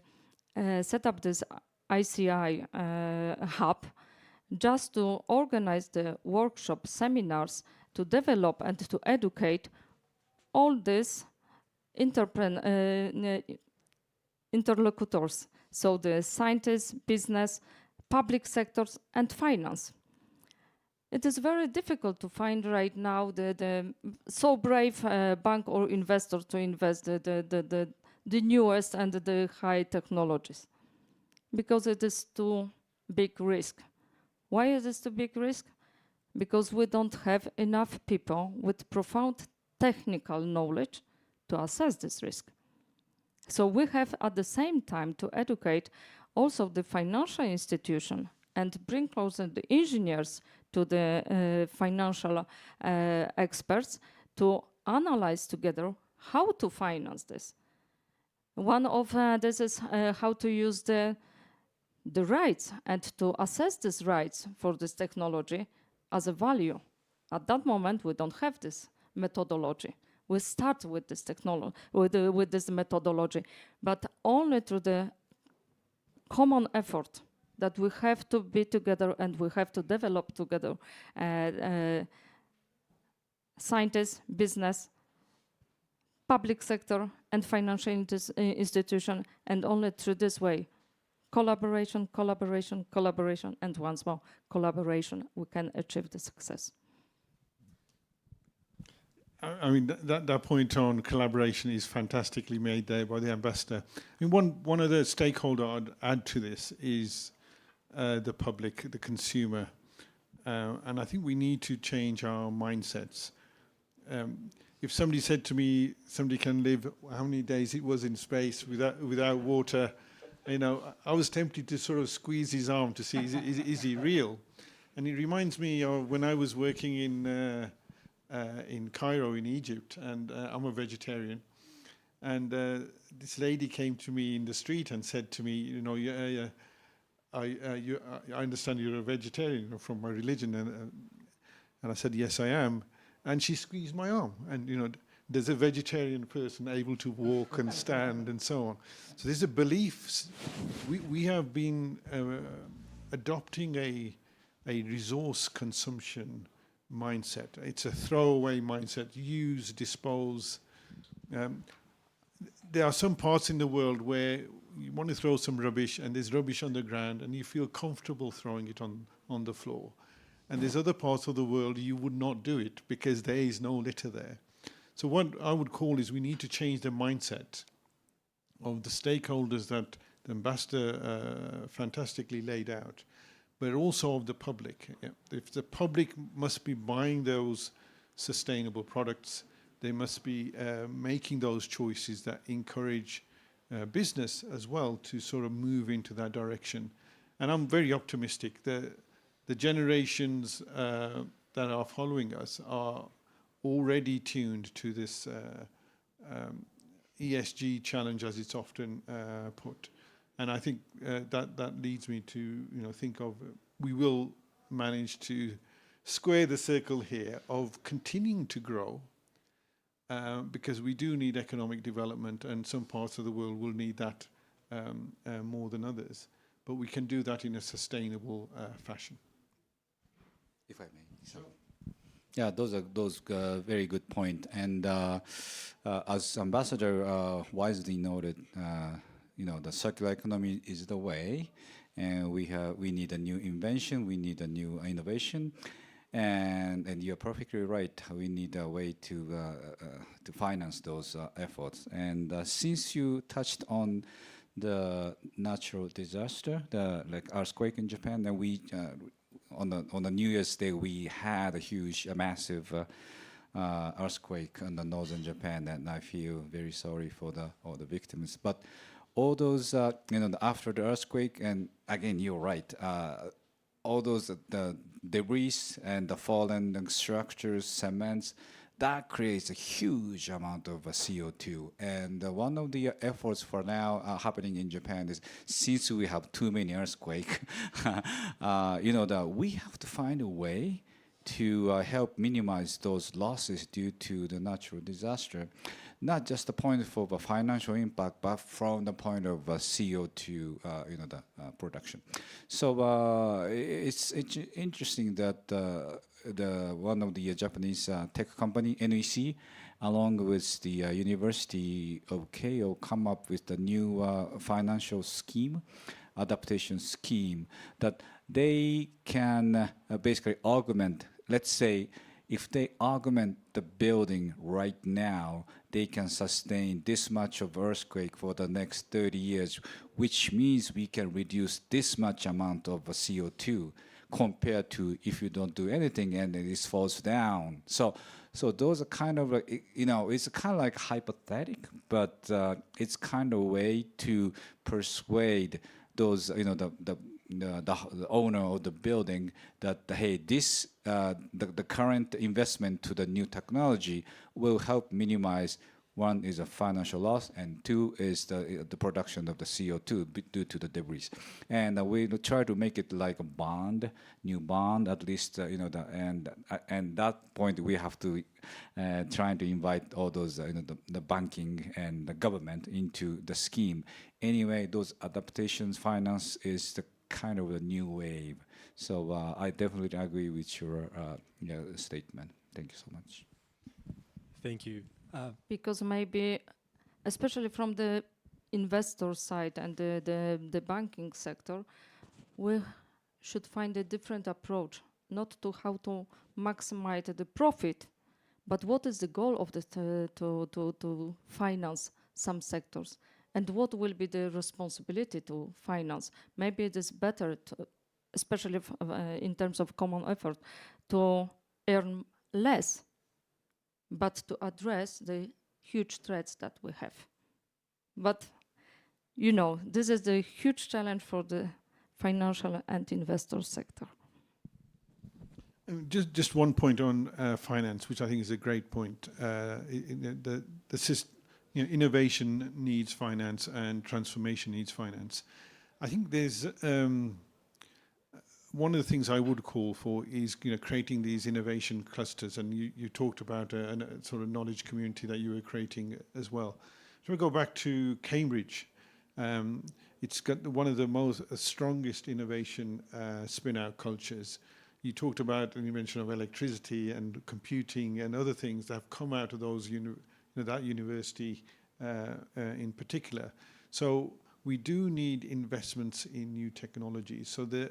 set up this ICI hub, just to organize the workshop seminars, to develop and to educate all these interlocutors. So the scientists, business, public sectors, and finance. It is very difficult to find right now the so brave bank or investor to invest the newest and the high technologies, because it is too big risk. Why is this too big risk? Because we don't have enough people with profound technical knowledge to assess this risk. So we have at the same time to educate also the financial institution and bring closer the engineers to the financial experts to analyze together how to finance this. One of this is how to use the rights and to assess these rights for this technology as a value. At that moment, we don't have this methodology. We start with this technology, with this methodology, but only through the common effort that we have to be together and we have to develop together. Scientists, business, public sector, and financial institution, and only through this way, collaboration, collaboration, collaboration, and once more, collaboration, we can achieve the success. I mean, that point on collaboration is fantastically made there by the ambassador. I mean, one other stakeholder I'd add to this is the public, the consumer. And I think we need to change our mindsets. If somebody said to me, somebody can live how many days it was in space without water, you know, I was tempted to sort of squeeze his arm to see, is he real? And it reminds me of when I was working in in Cairo in Egypt, and I'm a vegetarian. And this lady came to me in the street and said to me, you know, I understand you're a vegetarian, you know, from my religion, and I said, yes, I am. And she squeezed my arm, and you know, there's a vegetarian person able to walk and stand and so on. So there's a belief. We have been adopting a resource consumption mindset. It's a throwaway mindset: use, dispose. There are some parts in the world where you want to throw some rubbish and there's rubbish on the ground and you feel comfortable throwing it on the floor. And there's other parts of the world you would not do it because there is no litter there. So what I would call is we need to change the mindset of the stakeholders that the ambassador fantastically laid out, but also of the public. Yeah. If the public must be buying those sustainable products, they must be making those choices that encourage business as well to sort of move into that direction. And I'm very optimistic. The generations that are following us are already tuned to this ESG challenge, as it's often put. And I think that leads me to think of we will manage to square the circle here of continuing to grow, because we do need economic development, and some parts of the world will need that more than others. But we can do that in a sustainable fashion. If I may. Sure. Yeah, those are very good point. And as Ambassador wisely noted, the circular economy is the way, and we need a new invention, we need a new innovation. And you're perfectly right. We need a way to finance those efforts. And since you touched on the natural disaster, like earthquake in Japan, and we on the New Year's Day we had a massive earthquake in the northern Japan, and I feel very sorry for all the victims. But all those after the earthquake, and again you're right. All those the debris and the fallen structures, cements, that creates a huge amount of CO2. And one of the efforts for now happening in Japan is, since we have too many earthquakes, we have to find a way to help minimize those losses due to the natural disaster. Not just the point of a financial impact, but from the point of CO2, production. So it's interesting that one of the Japanese tech company, NEC, along with the University of Keio, come up with the new financial scheme, adaptation scheme, that they can basically augment, let's say, if they augment the building right now, they can sustain this much of earthquake for the next 30 years, which means we can reduce this much amount of CO2 compared to if you don't do anything and it falls down. So those are kind of like, it's kind of like hypothetical, but it's kind of a way to persuade those, the owner of the building that, hey, this the current investment to the new technology will help minimize. One is a financial loss, and two is the production of the CO2 due to the debris. And we try to make it like a new bond, at least, and that point we have to try to invite all those, the banking and the government into the scheme. Anyway, those adaptations finance is the kind of a new wave. So I definitely agree with your statement. Thank you so much. Thank you. Because maybe, especially from the investor side and the banking sector, we should find a different approach, not to how to maximize the profit, but what is the goal of the to finance some sectors, and what will be the responsibility to finance. Maybe it is better, especially in terms of common effort, to earn less, but to address the huge threats that we have. But, this is the huge challenge for the financial and investor sector. Just one point on finance, which I think is a great point. Innovation needs finance and transformation needs finance. I think there's one of the things I would call for is creating these innovation clusters, and you talked about a sort of knowledge community that you were creating as well. So we go back to Cambridge. It's got one of the most strongest innovation spin-out cultures. You talked about an invention of electricity and computing and other things that have come out of those that university in particular. So we do need investments in new technologies. So the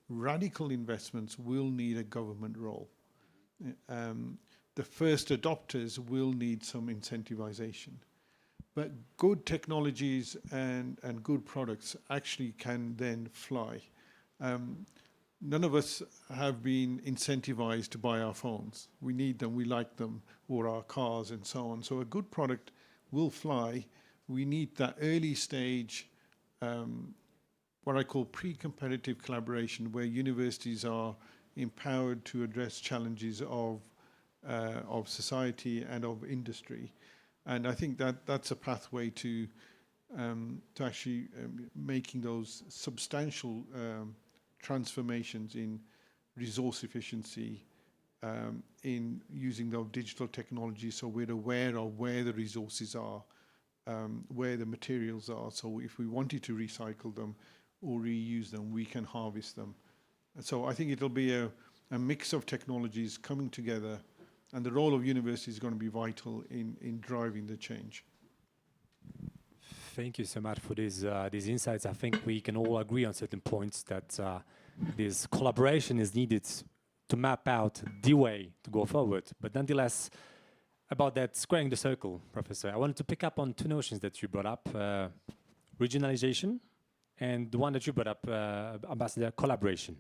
radical investments will need a government role. The first adopters will need some incentivization. But good technologies and good products actually can then fly. None of us have been incentivized to buy our phones. We need them, we like them, or our cars and so on. So a good product will fly. We need that early stage, what I call pre-competitive collaboration, where universities are empowered to address challenges of society and of industry. And I think that's a pathway to actually making those substantial transformations in resource efficiency, in using those digital technologies, so we're aware of where the resources are, where the materials are. So if we wanted to recycle them or reuse them, we can harvest them. And so I think it'll be a mix of technologies coming together, and the role of university is going to be vital in driving the change. Thank you so much for these insights. I think we can all agree on certain points that this collaboration is needed to map out the way to go forward. But nonetheless, about that squaring the circle, Professor, I wanted to pick up on two notions that you brought up, regionalization, and the one that you brought up, Ambassador, collaboration.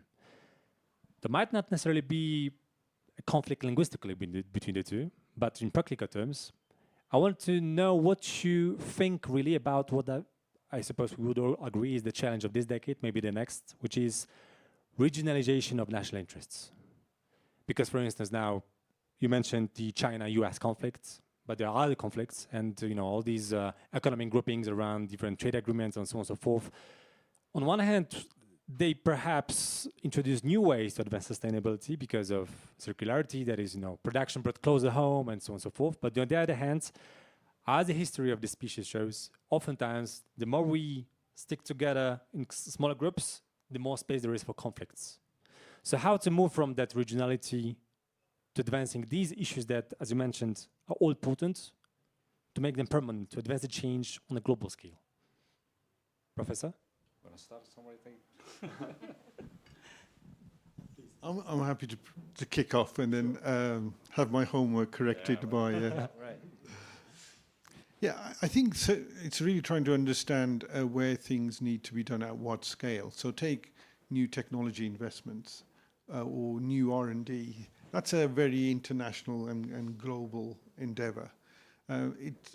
There might not necessarily be a conflict linguistically between the two, but in practical terms, I want to know what you think really about what I suppose we would all agree is the challenge of this decade, maybe the next, which is regionalization of national interests. Because, for instance, now you mentioned the China-US conflicts, but there are other conflicts, and all these economic groupings around different trade agreements and so on and so forth. On one hand, they perhaps introduce new ways to advance sustainability because of circularity, that is, production brought closer home and so on and so forth. But on the other hand, as the history of the species shows, oftentimes the more we stick together in smaller groups, the more space there is for conflicts. So how to move from that regionality to advancing these issues that, as you mentioned, are all potent, to make them permanent, to advance the change on a global scale? Professor? Want to start somewhere? I'm happy to kick off and then have my homework corrected by... Right. Yeah, I think so it's really trying to understand where things need to be done at what scale. So take new technology investments or new R&D. That's a very international and global endeavor.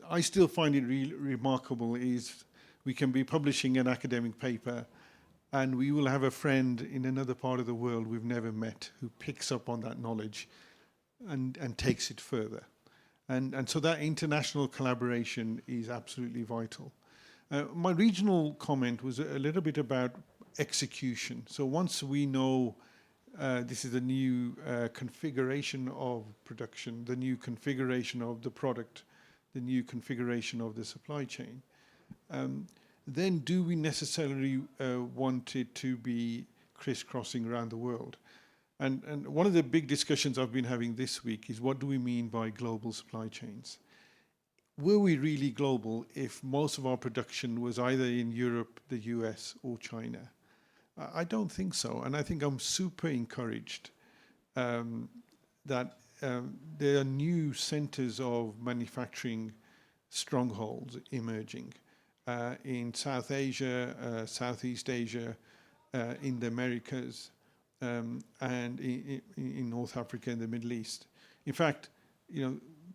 I still find it really remarkable is we can be publishing an academic paper and we will have a friend in another part of the world we've never met who picks up on that knowledge and takes it further. And so that international collaboration is absolutely vital. My regional comment was a little bit about execution. So once we know this is the new configuration of production, the new configuration of the product, the new configuration of the supply chain, then do we necessarily want it to be crisscrossing around the world? And one of the big discussions I've been having this week is what do we mean by global supply chains? Were we really global if most of our production was either in Europe, the US, or China? I don't think so. And I think I'm super encouraged that there are new centers of manufacturing strongholds emerging in South Asia, Southeast Asia, in the Americas, and in North Africa and the Middle East. In fact,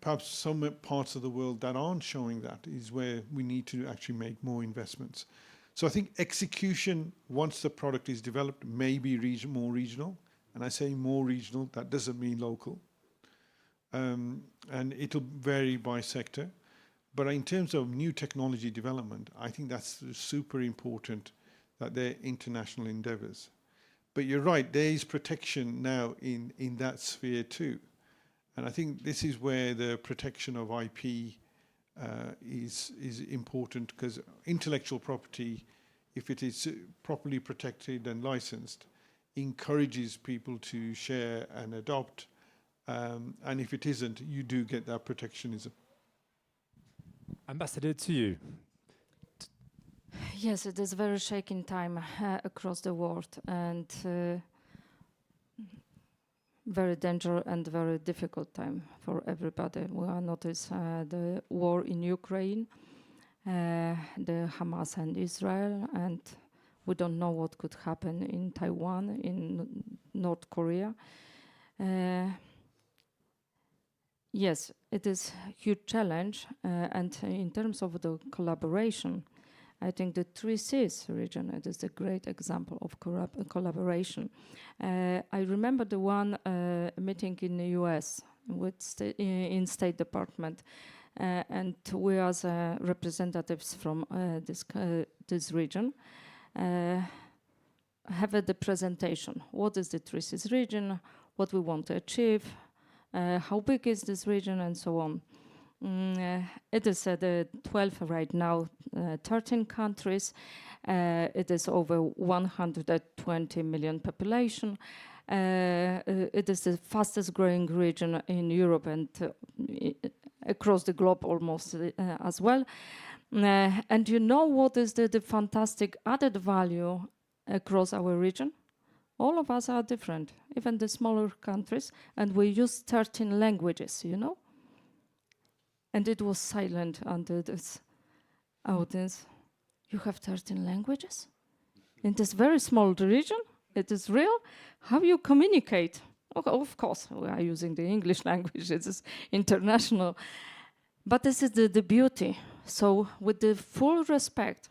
perhaps some parts of the world that aren't showing that is where we need to actually make more investments. So I think execution, once the product is developed, may be more regional, And I say more regional, that doesn't mean local. And it'll vary by sector. But in terms of new technology development, I think that's super important that they're international endeavors. But you're right, there is protection now in that sphere too. And I think this is where the protection of IP is important, because intellectual property, if it is properly protected and licensed, encourages people to share and adopt. And if it isn't, you do get that protectionism. Ambassador, to you. Yes, it is a very shaking time across the world, and very dangerous and very difficult time for everybody. We are notice the war in Ukraine, the Hamas and Israel, and we don't know what could happen in Taiwan, in North Korea. Yes, it is a huge challenge, and in terms of the collaboration, I think the Three Seas region, it is a great example of collaboration. I remember the one meeting in the US with in State Department, and we as representatives from this region have the presentation. What is the Three Seas region? What we want to achieve? How big is this region, and so on. It is the 12 right now, 13 countries. It is over 120 million population. It is the fastest growing region in Europe and across the globe almost as well. And you know what is the fantastic added value across our region? All of us are different, even the smaller countries, and we use 13 languages, you know? And it was silent under this audience. You have 13 languages? In this very small region? It is real? How you communicate? Okay, of course, we are using the English language, it is international. But this is the beauty. So with the full respect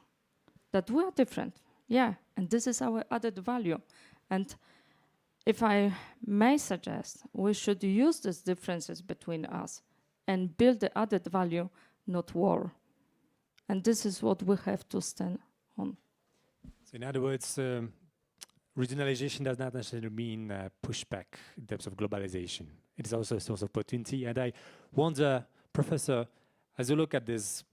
that we are different, yeah, and this is our added value. And if I may suggest, we should use these differences between us and build the added value, not war. And this is what we have to stand on. So in other words, regionalization does not necessarily mean pushback in terms of globalization. It is also a source of opportunity. And I wonder, Professor, as you look at this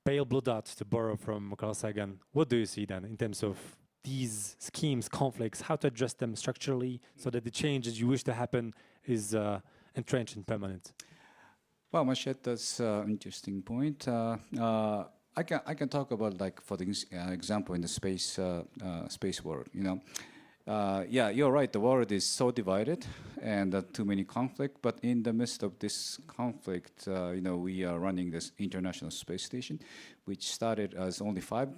pale blue dot, to borrow from Carl Sagan, what do you see then in terms of these schemes, conflicts, how to address them structurally so that the changes you wish to happen is entrenched and permanent? Well, Mashet, that's an interesting point. I can talk about, like, for the example in the space world. You know, yeah, you're right. The world is so divided and too many conflict. But in the midst of this conflict, you know, we are running this International Space Station, which started as only five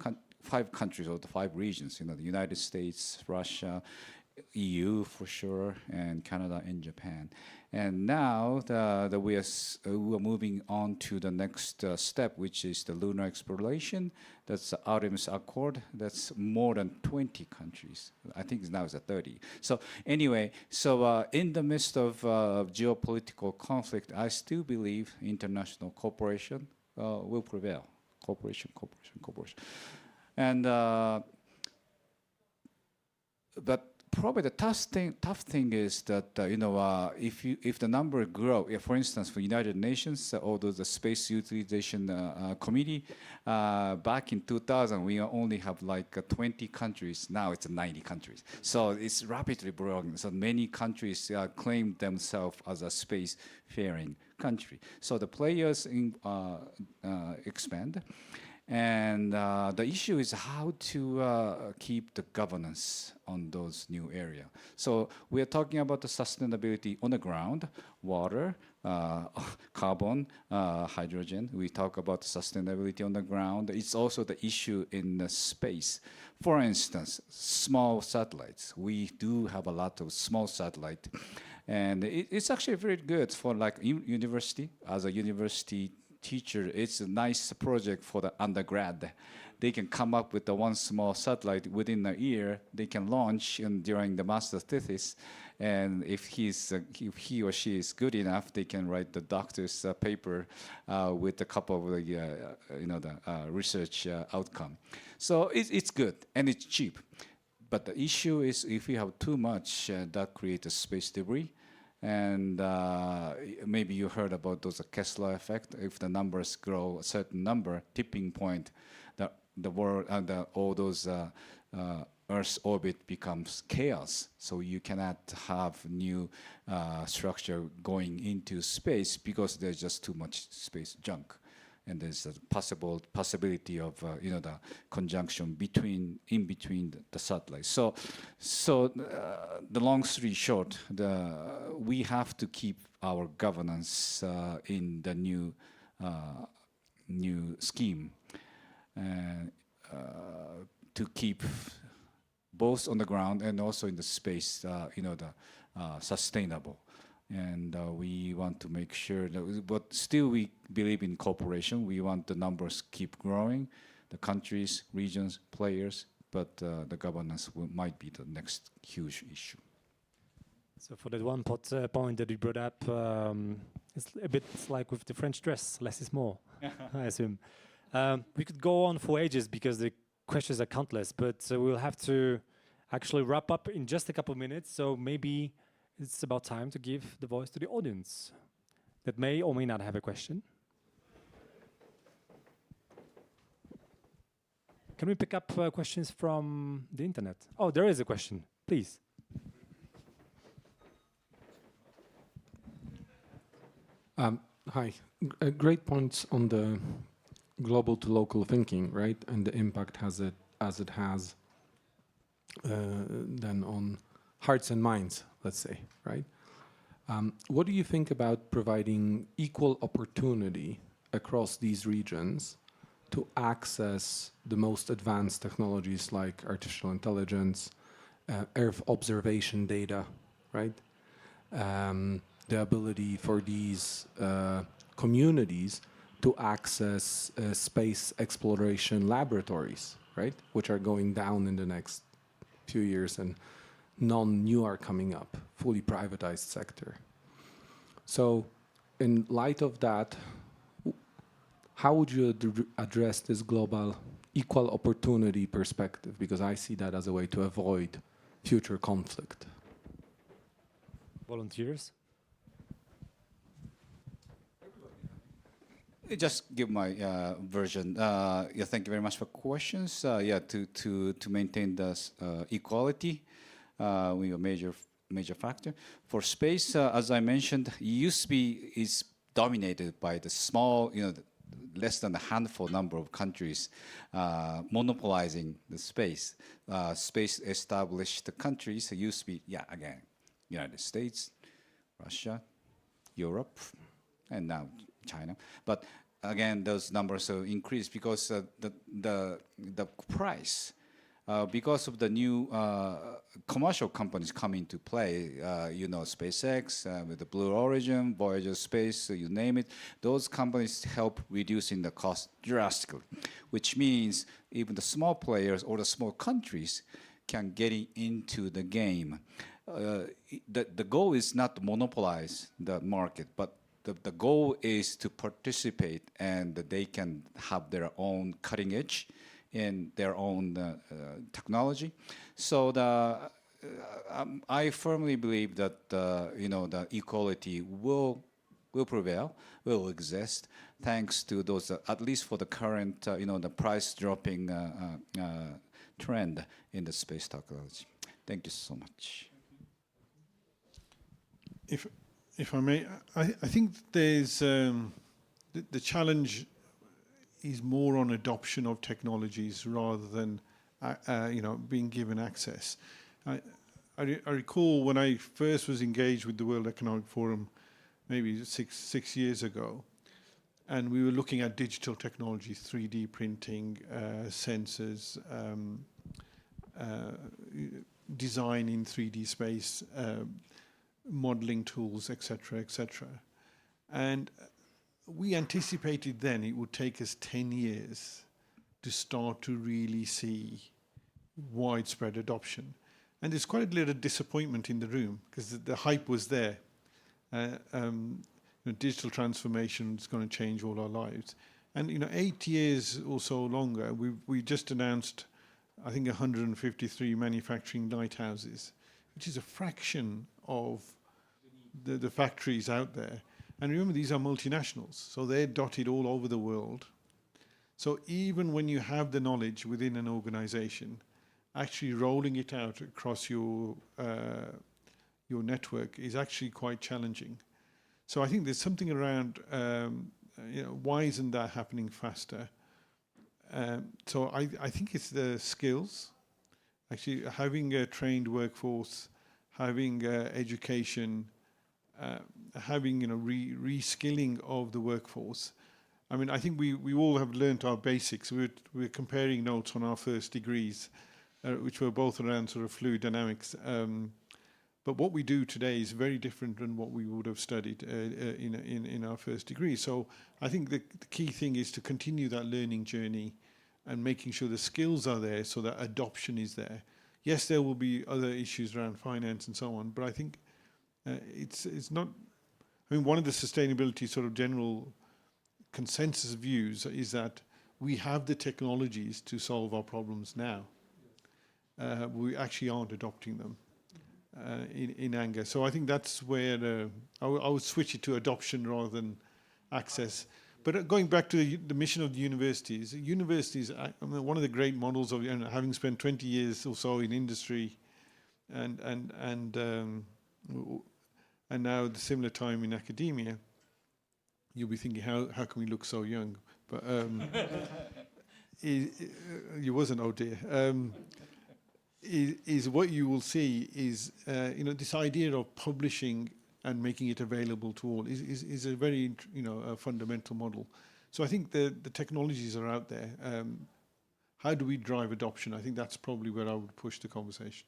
countries or the 5 regions. You know, the United States, Russia, EU for sure, and Canada and Japan. And now we are moving on to the next step, which is the lunar exploration. That's the Artemis Accord. That's more than 20 countries. I think now it's at 30. So anyway, in the midst of geopolitical conflict, I still believe international cooperation will prevail. Cooperation. And but probably the tough thing is that you know, if the number grow, for instance, for United Nations, although the Space Utilization Committee, back in 2000, we only have like 20 countries. Now it's 90 countries. So it's rapidly growing. So many countries claim themselves as a space-faring country. So the players expand. And the issue is how to keep the governance on those new areas. So we are talking about the sustainability on the ground, water, carbon, hydrogen. We talk about sustainability on the ground. It's also the issue in the space. For instance, small satellites. We do have a lot of small satellites. And it's actually very good for like university, as a university teacher. It's a nice project for the undergrad. they can come up with the one small satellite within a year. They can launch and during the master thesis, and if he or she is good enough, they can write the doctor's paper with a couple of the research outcome. So it's good and it's cheap. But the issue is if we have too much, that creates a space debris. And maybe you heard about those Kessler effect. If the numbers grow a certain number, tipping point, the world and all those Earth's orbit becomes chaos. So you cannot have new structure going into space because there's just too much space junk. And there's a possibility of the conjunction in between the satellites. So the long story short, we have to keep our governance in the new scheme to keep both on the ground and also in the space, sustainable. And we want to make sure that, but still we believe in cooperation. We want the numbers keep growing, the countries, regions, players, but the governance might be the next huge issue. So for that one point that you brought up, it's a bit like with the French dress, less is more, I assume. We could go on for ages because the questions are countless, but we'll have to actually wrap up in just a couple of minutes. So maybe it's about time to give the voice to the audience that may or may not have a question. Can we pick up questions from the internet? Oh, there is a question. Please. Hi. Great points on the global to local thinking, right? And the impact as it has then on hearts and minds, let's say, right? What do you think about providing equal opportunity across these regions to access the most advanced technologies like artificial intelligence, Earth observation data, right? The ability for these communities to access space exploration laboratories, right? Which are going down in the next few years and none-new are coming up, fully privatized sector. So in light of that, how would you address this global equal opportunity perspective? Because I see that as a way to avoid future conflict. Volunteers? Just give my version. Yeah, thank you very much for questions. To maintain the equality, we a major factor for space. As I mentioned, USB is dominated by the small, less than a handful number of countries monopolizing the space. Space established countries used to be, again, United States, Russia, Europe, and now China. But again, those numbers have increased because the price, because of the new commercial companies come into play, SpaceX with the Blue Origin, Voyager Space, you name it, those companies help reducing the cost drastically, which means even the small players or the small countries can get into the game. The goal is not to monopolize the market, but the goal is to participate and that they can have their own cutting edge in their own technology. So I firmly believe that the equality will prevail, will exist, thanks to those at least for the current the price dropping trend in the space technology. Thank you so much. If I may, I think there's the challenge is more on adoption of technologies rather than being given access. I recall when I first was engaged with the World Economic Forum, maybe six years ago, and we were looking at digital technologies, 3D printing, sensors, design in 3D space, modeling tools, etc., etc. And we anticipated then it would take us 10 years to start to really see widespread adoption. And there's quite a little disappointment in the room because the hype was there. Digital transformation is going to change all our lives. And 8 years or so longer, we just announced, I think, 153 manufacturing lighthouses, which is a fraction of the factories out there. And remember, these are multinationals, so they're dotted all over the world. So even when you have the knowledge within an organization, actually rolling it out across your network is actually quite challenging. So I think there's something around, why isn't that happening faster? So I think it's the skills, actually having a trained workforce, having education, having reskilling of the workforce. I mean, I think we all have learnt our basics. We're comparing notes on our first degrees, which were both around sort of fluid dynamics. But what we do today is very different than what we would have studied in our first degree. So I think the key thing is to continue that learning journey and making sure the skills are there so that adoption is there. Yes, there will be other issues around finance and so on, but I think it's not. I mean, one of the sustainability sort of general consensus views is that we have the technologies to solve our problems now. We actually aren't adopting them in anger. So I think that's where I would switch it to adoption rather than access. But going back to the mission of the universities, I mean, one of the great models of having spent 20 years or so in industry, and now the similar time in academia, you'll be thinking, how can we look so young? But you wasn't, oh dear. Is what you will see is this idea of publishing and making it available to all is a very a fundamental model. So I think the technologies are out there. How do we drive adoption? I think that's probably where I would push the conversation.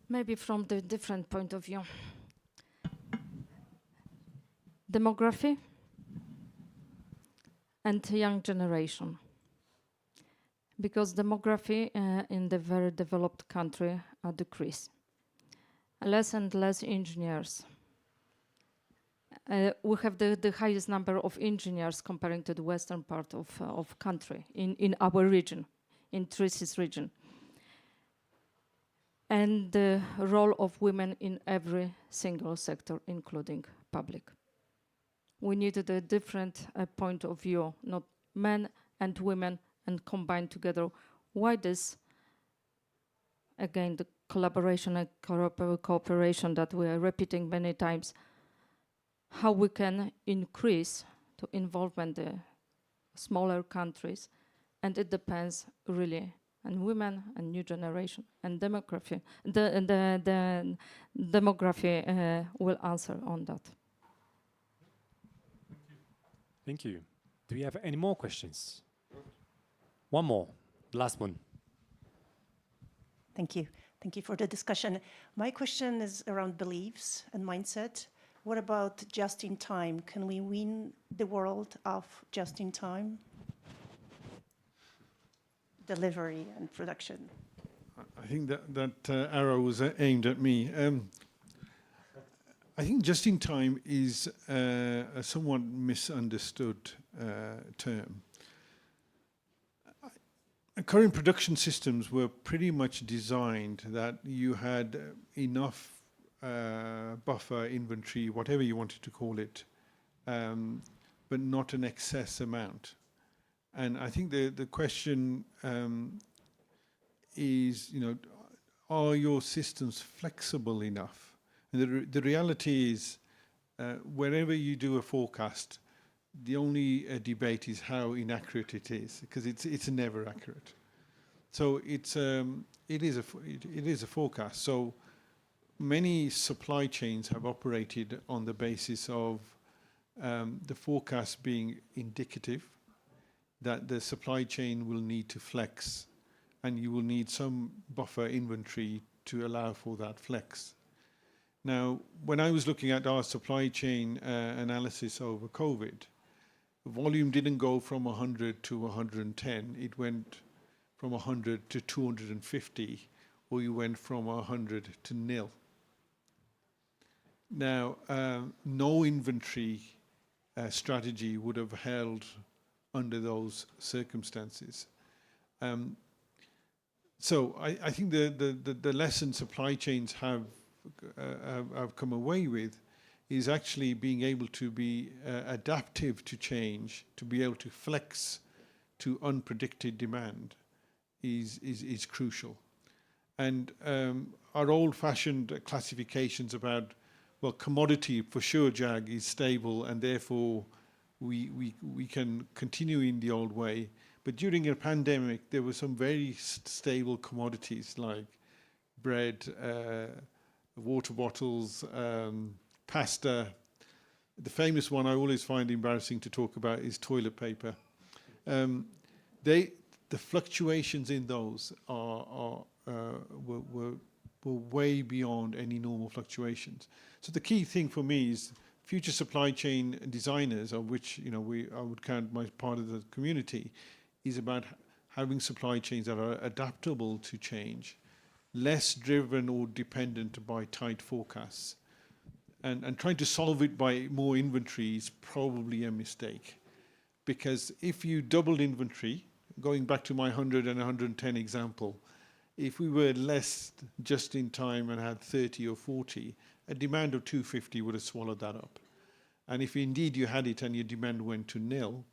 Maybe from the different point of view. Demography and young generation. Because demography in the very developed country are decrease. Less and less engineers. We have the highest number of engineers comparing to the western part of country in our region, in Trisis region. And the role of women in every single sector, including public. We needed a different point of view, not men and women and combined together. Why this? Again, the collaboration and cooperation that we are repeating many times. How we can increase the involvement in the smaller countries, and it depends really on women and new generation and demography. The demography will answer on that. Thank you. Do we have any more questions? One more, last one. Thank you. Thank you for the discussion. My question is around beliefs and mindset. What about just in time? Can we win the world of just in time? Delivery and production. I think that arrow was aimed at me. I think just in time is a somewhat misunderstood term. Current production systems were pretty much designed that you had enough buffer, inventory, whatever you wanted to call it, but not an excess amount. And I think the question is, are your systems flexible enough? And the reality is, wherever you do a forecast, the only debate is how inaccurate it is, because it's never accurate. So it is a forecast. So many supply chains have operated on the basis of the forecast being indicative, that the supply chain will need to flex, and you will need some buffer inventory to allow for that flex. Now, when I was looking at our supply chain analysis over COVID, volume didn't go from 100 to 110. It went from 100 to 250, or you went from 100 to nil. Now, no inventory strategy would have held under those circumstances. So I think the lesson supply chains have come away with is actually being able to be adaptive to change, to be able to flex to unpredicted demand is crucial. And our old-fashioned classifications about, well, commodity for sure, Jag, is stable, and therefore we can continue in the old way. But during a pandemic, there were some very stable commodities like bread, water bottles, pasta. The famous one I always find embarrassing to talk about is toilet paper. The fluctuations in those were way beyond any normal fluctuations. So the key thing for me is future supply chain designers, of which I would count my part of the community, is about having supply chains that are adaptable to change, less driven or dependent by tight forecasts. And trying to solve it by more inventory is probably a mistake. Because if you doubled inventory, going back to my 100 and 110 example, if we were less just in time and had 30 or 40, a demand of 250 would have swallowed that up. And if indeed you had it and your demand went to nil,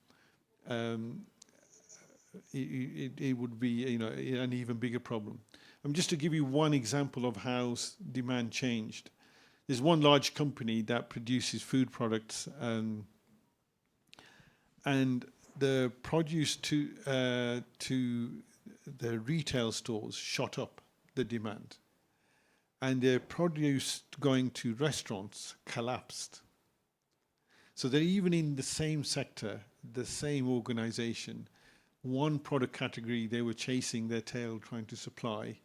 it would be an even bigger problem. Just to give you one example of how demand changed. There's one large company that produces food products, and the produce to the retail stores shot up the demand, and the produce going to restaurants collapsed. So they're even in the same sector, the same organization, one product category they were chasing their tail trying to supply,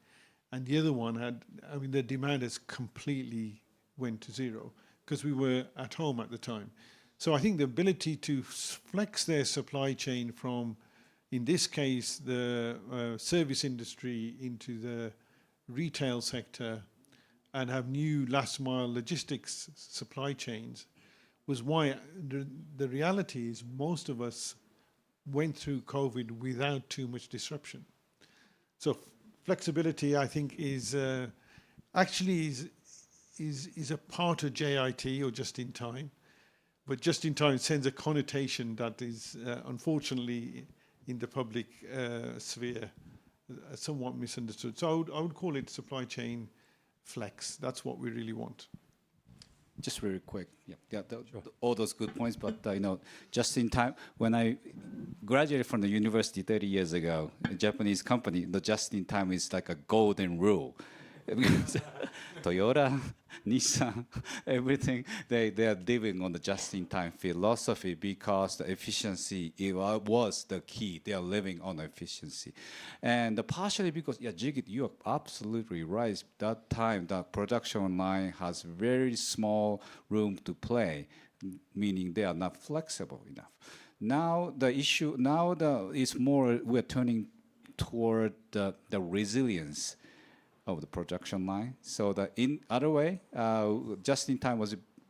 and the other one the demand has completely went to zero because we were at home at the time. So I think the ability to flex their supply chain from, in this case, the service industry into the retail sector and have new last mile logistics supply chains was why the reality is most of us went through COVID without too much disruption. So flexibility, I think, is actually is a part of JIT, or just in time. But just in time sends a connotation that is unfortunately in the public sphere somewhat misunderstood. So I would call it supply chain flex. That's what we really want. Just very quick. All those good points, but just in time. When I graduated from the university 30 years ago, a Japanese company, the just in time is like a golden rule. Because Toyota, Nissan, everything, they are living on the just-in-time philosophy because the efficiency was the key. They are living on efficiency. And partially because, Jigit, you are absolutely right. That time, the production line has very small room to play, meaning they are not flexible enough. Now the issue, is more, we're turning toward the resilience of the production line. So in other way, just in time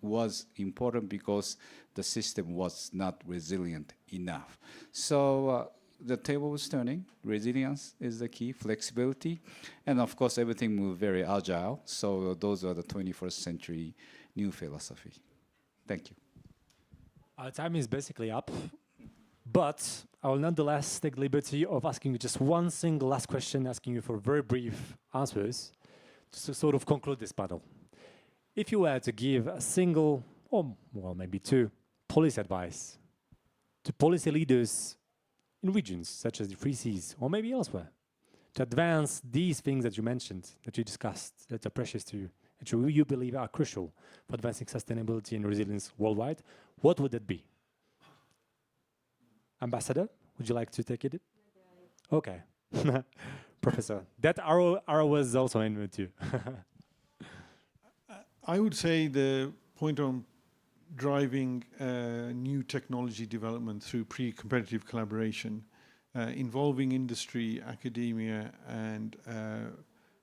was important because the system was not resilient enough. So the table was turning. Resilience is the key, flexibility, and of course everything moved very agile. So those are the 21st century new philosophy. Thank you. Our time is basically up, but I will nonetheless take the liberty of asking you just one single last question, asking you for very brief answers to sort of conclude this panel. If you were to give a single, or well, maybe two, policy advice to policy leaders in regions such as the Free Seas, or maybe elsewhere, to advance these things that you mentioned, that you discussed, that are precious to you, that you believe are crucial for advancing sustainability and resilience worldwide, what would that be? Ambassador, would you like to take it? Okay. Professor, that arrow was also in with you. I would say the point on driving new technology development through pre-competitive collaboration, involving industry, academia, and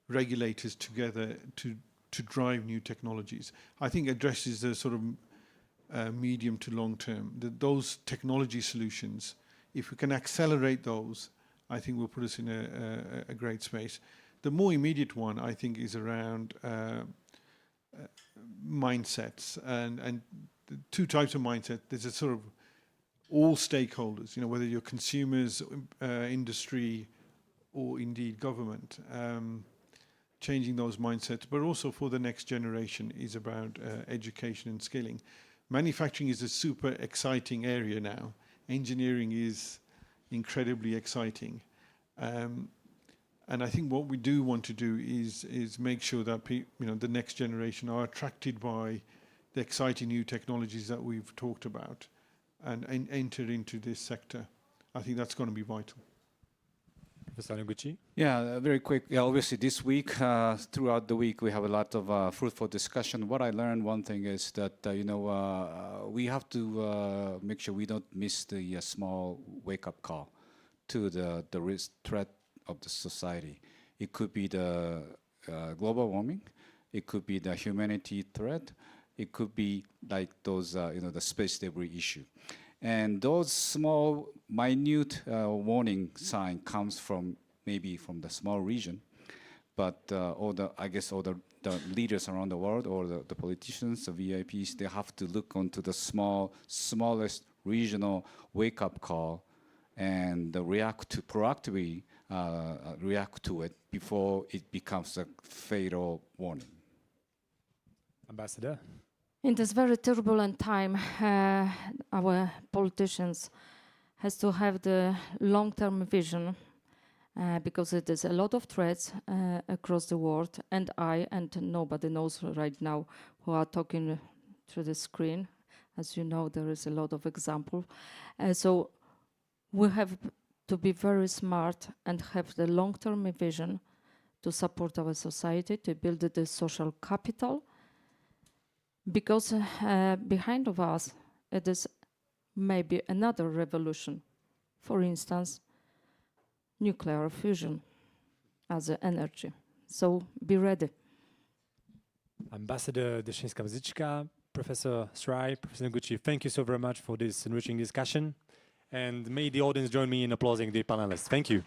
regulators together to drive new technologies. I think addresses the sort of medium to long term. Those technology solutions, if we can accelerate those, I think will put us in a great space. The more immediate one, I think, is around mindsets and the two types of mindset. There's a sort of all stakeholders, whether you're consumers, industry, or indeed government. Changing those mindsets, but also for the next generation is about education and skilling. Manufacturing is a super exciting area now. Engineering is incredibly exciting. And I think what we do want to do is make sure that the next generation are attracted by the exciting new technologies that we've talked about and enter into this sector. I think that's going to be vital. Professor Noguchi? Yeah, very quick. Yeah, obviously this week, throughout the week, we have a lot of fruitful discussion. What I learned, one thing is that, we have to make sure we don't miss the small wake-up call to the risk threat of the society. It could be the global warming. It could be the humanity threat. It could be like those, the space debris issue. And those small, minute warning sign comes from maybe from the small region, but all the leaders around the world or the politicians, the VIPs, they have to look onto the smallest regional wake-up call and proactively react to it before it becomes a fatal warning. Ambassador? In this very turbulent time, our politicians has to have the long-term vision because it is a lot of threats across the world, and nobody knows right now who are talking through the screen. As you know, there is a lot of example. So we have to be very smart and have the long-term vision to support our society, to build the social capital, because behind of us, it is maybe another revolution. For instance, nuclear fusion as an energy. So be ready. Ambassador Daszyńska-Muzyczka, Professor Srai, Professor Noguchi, thank you so very much for this enriching discussion. And may the audience join me in applauding the panelists. Thank you.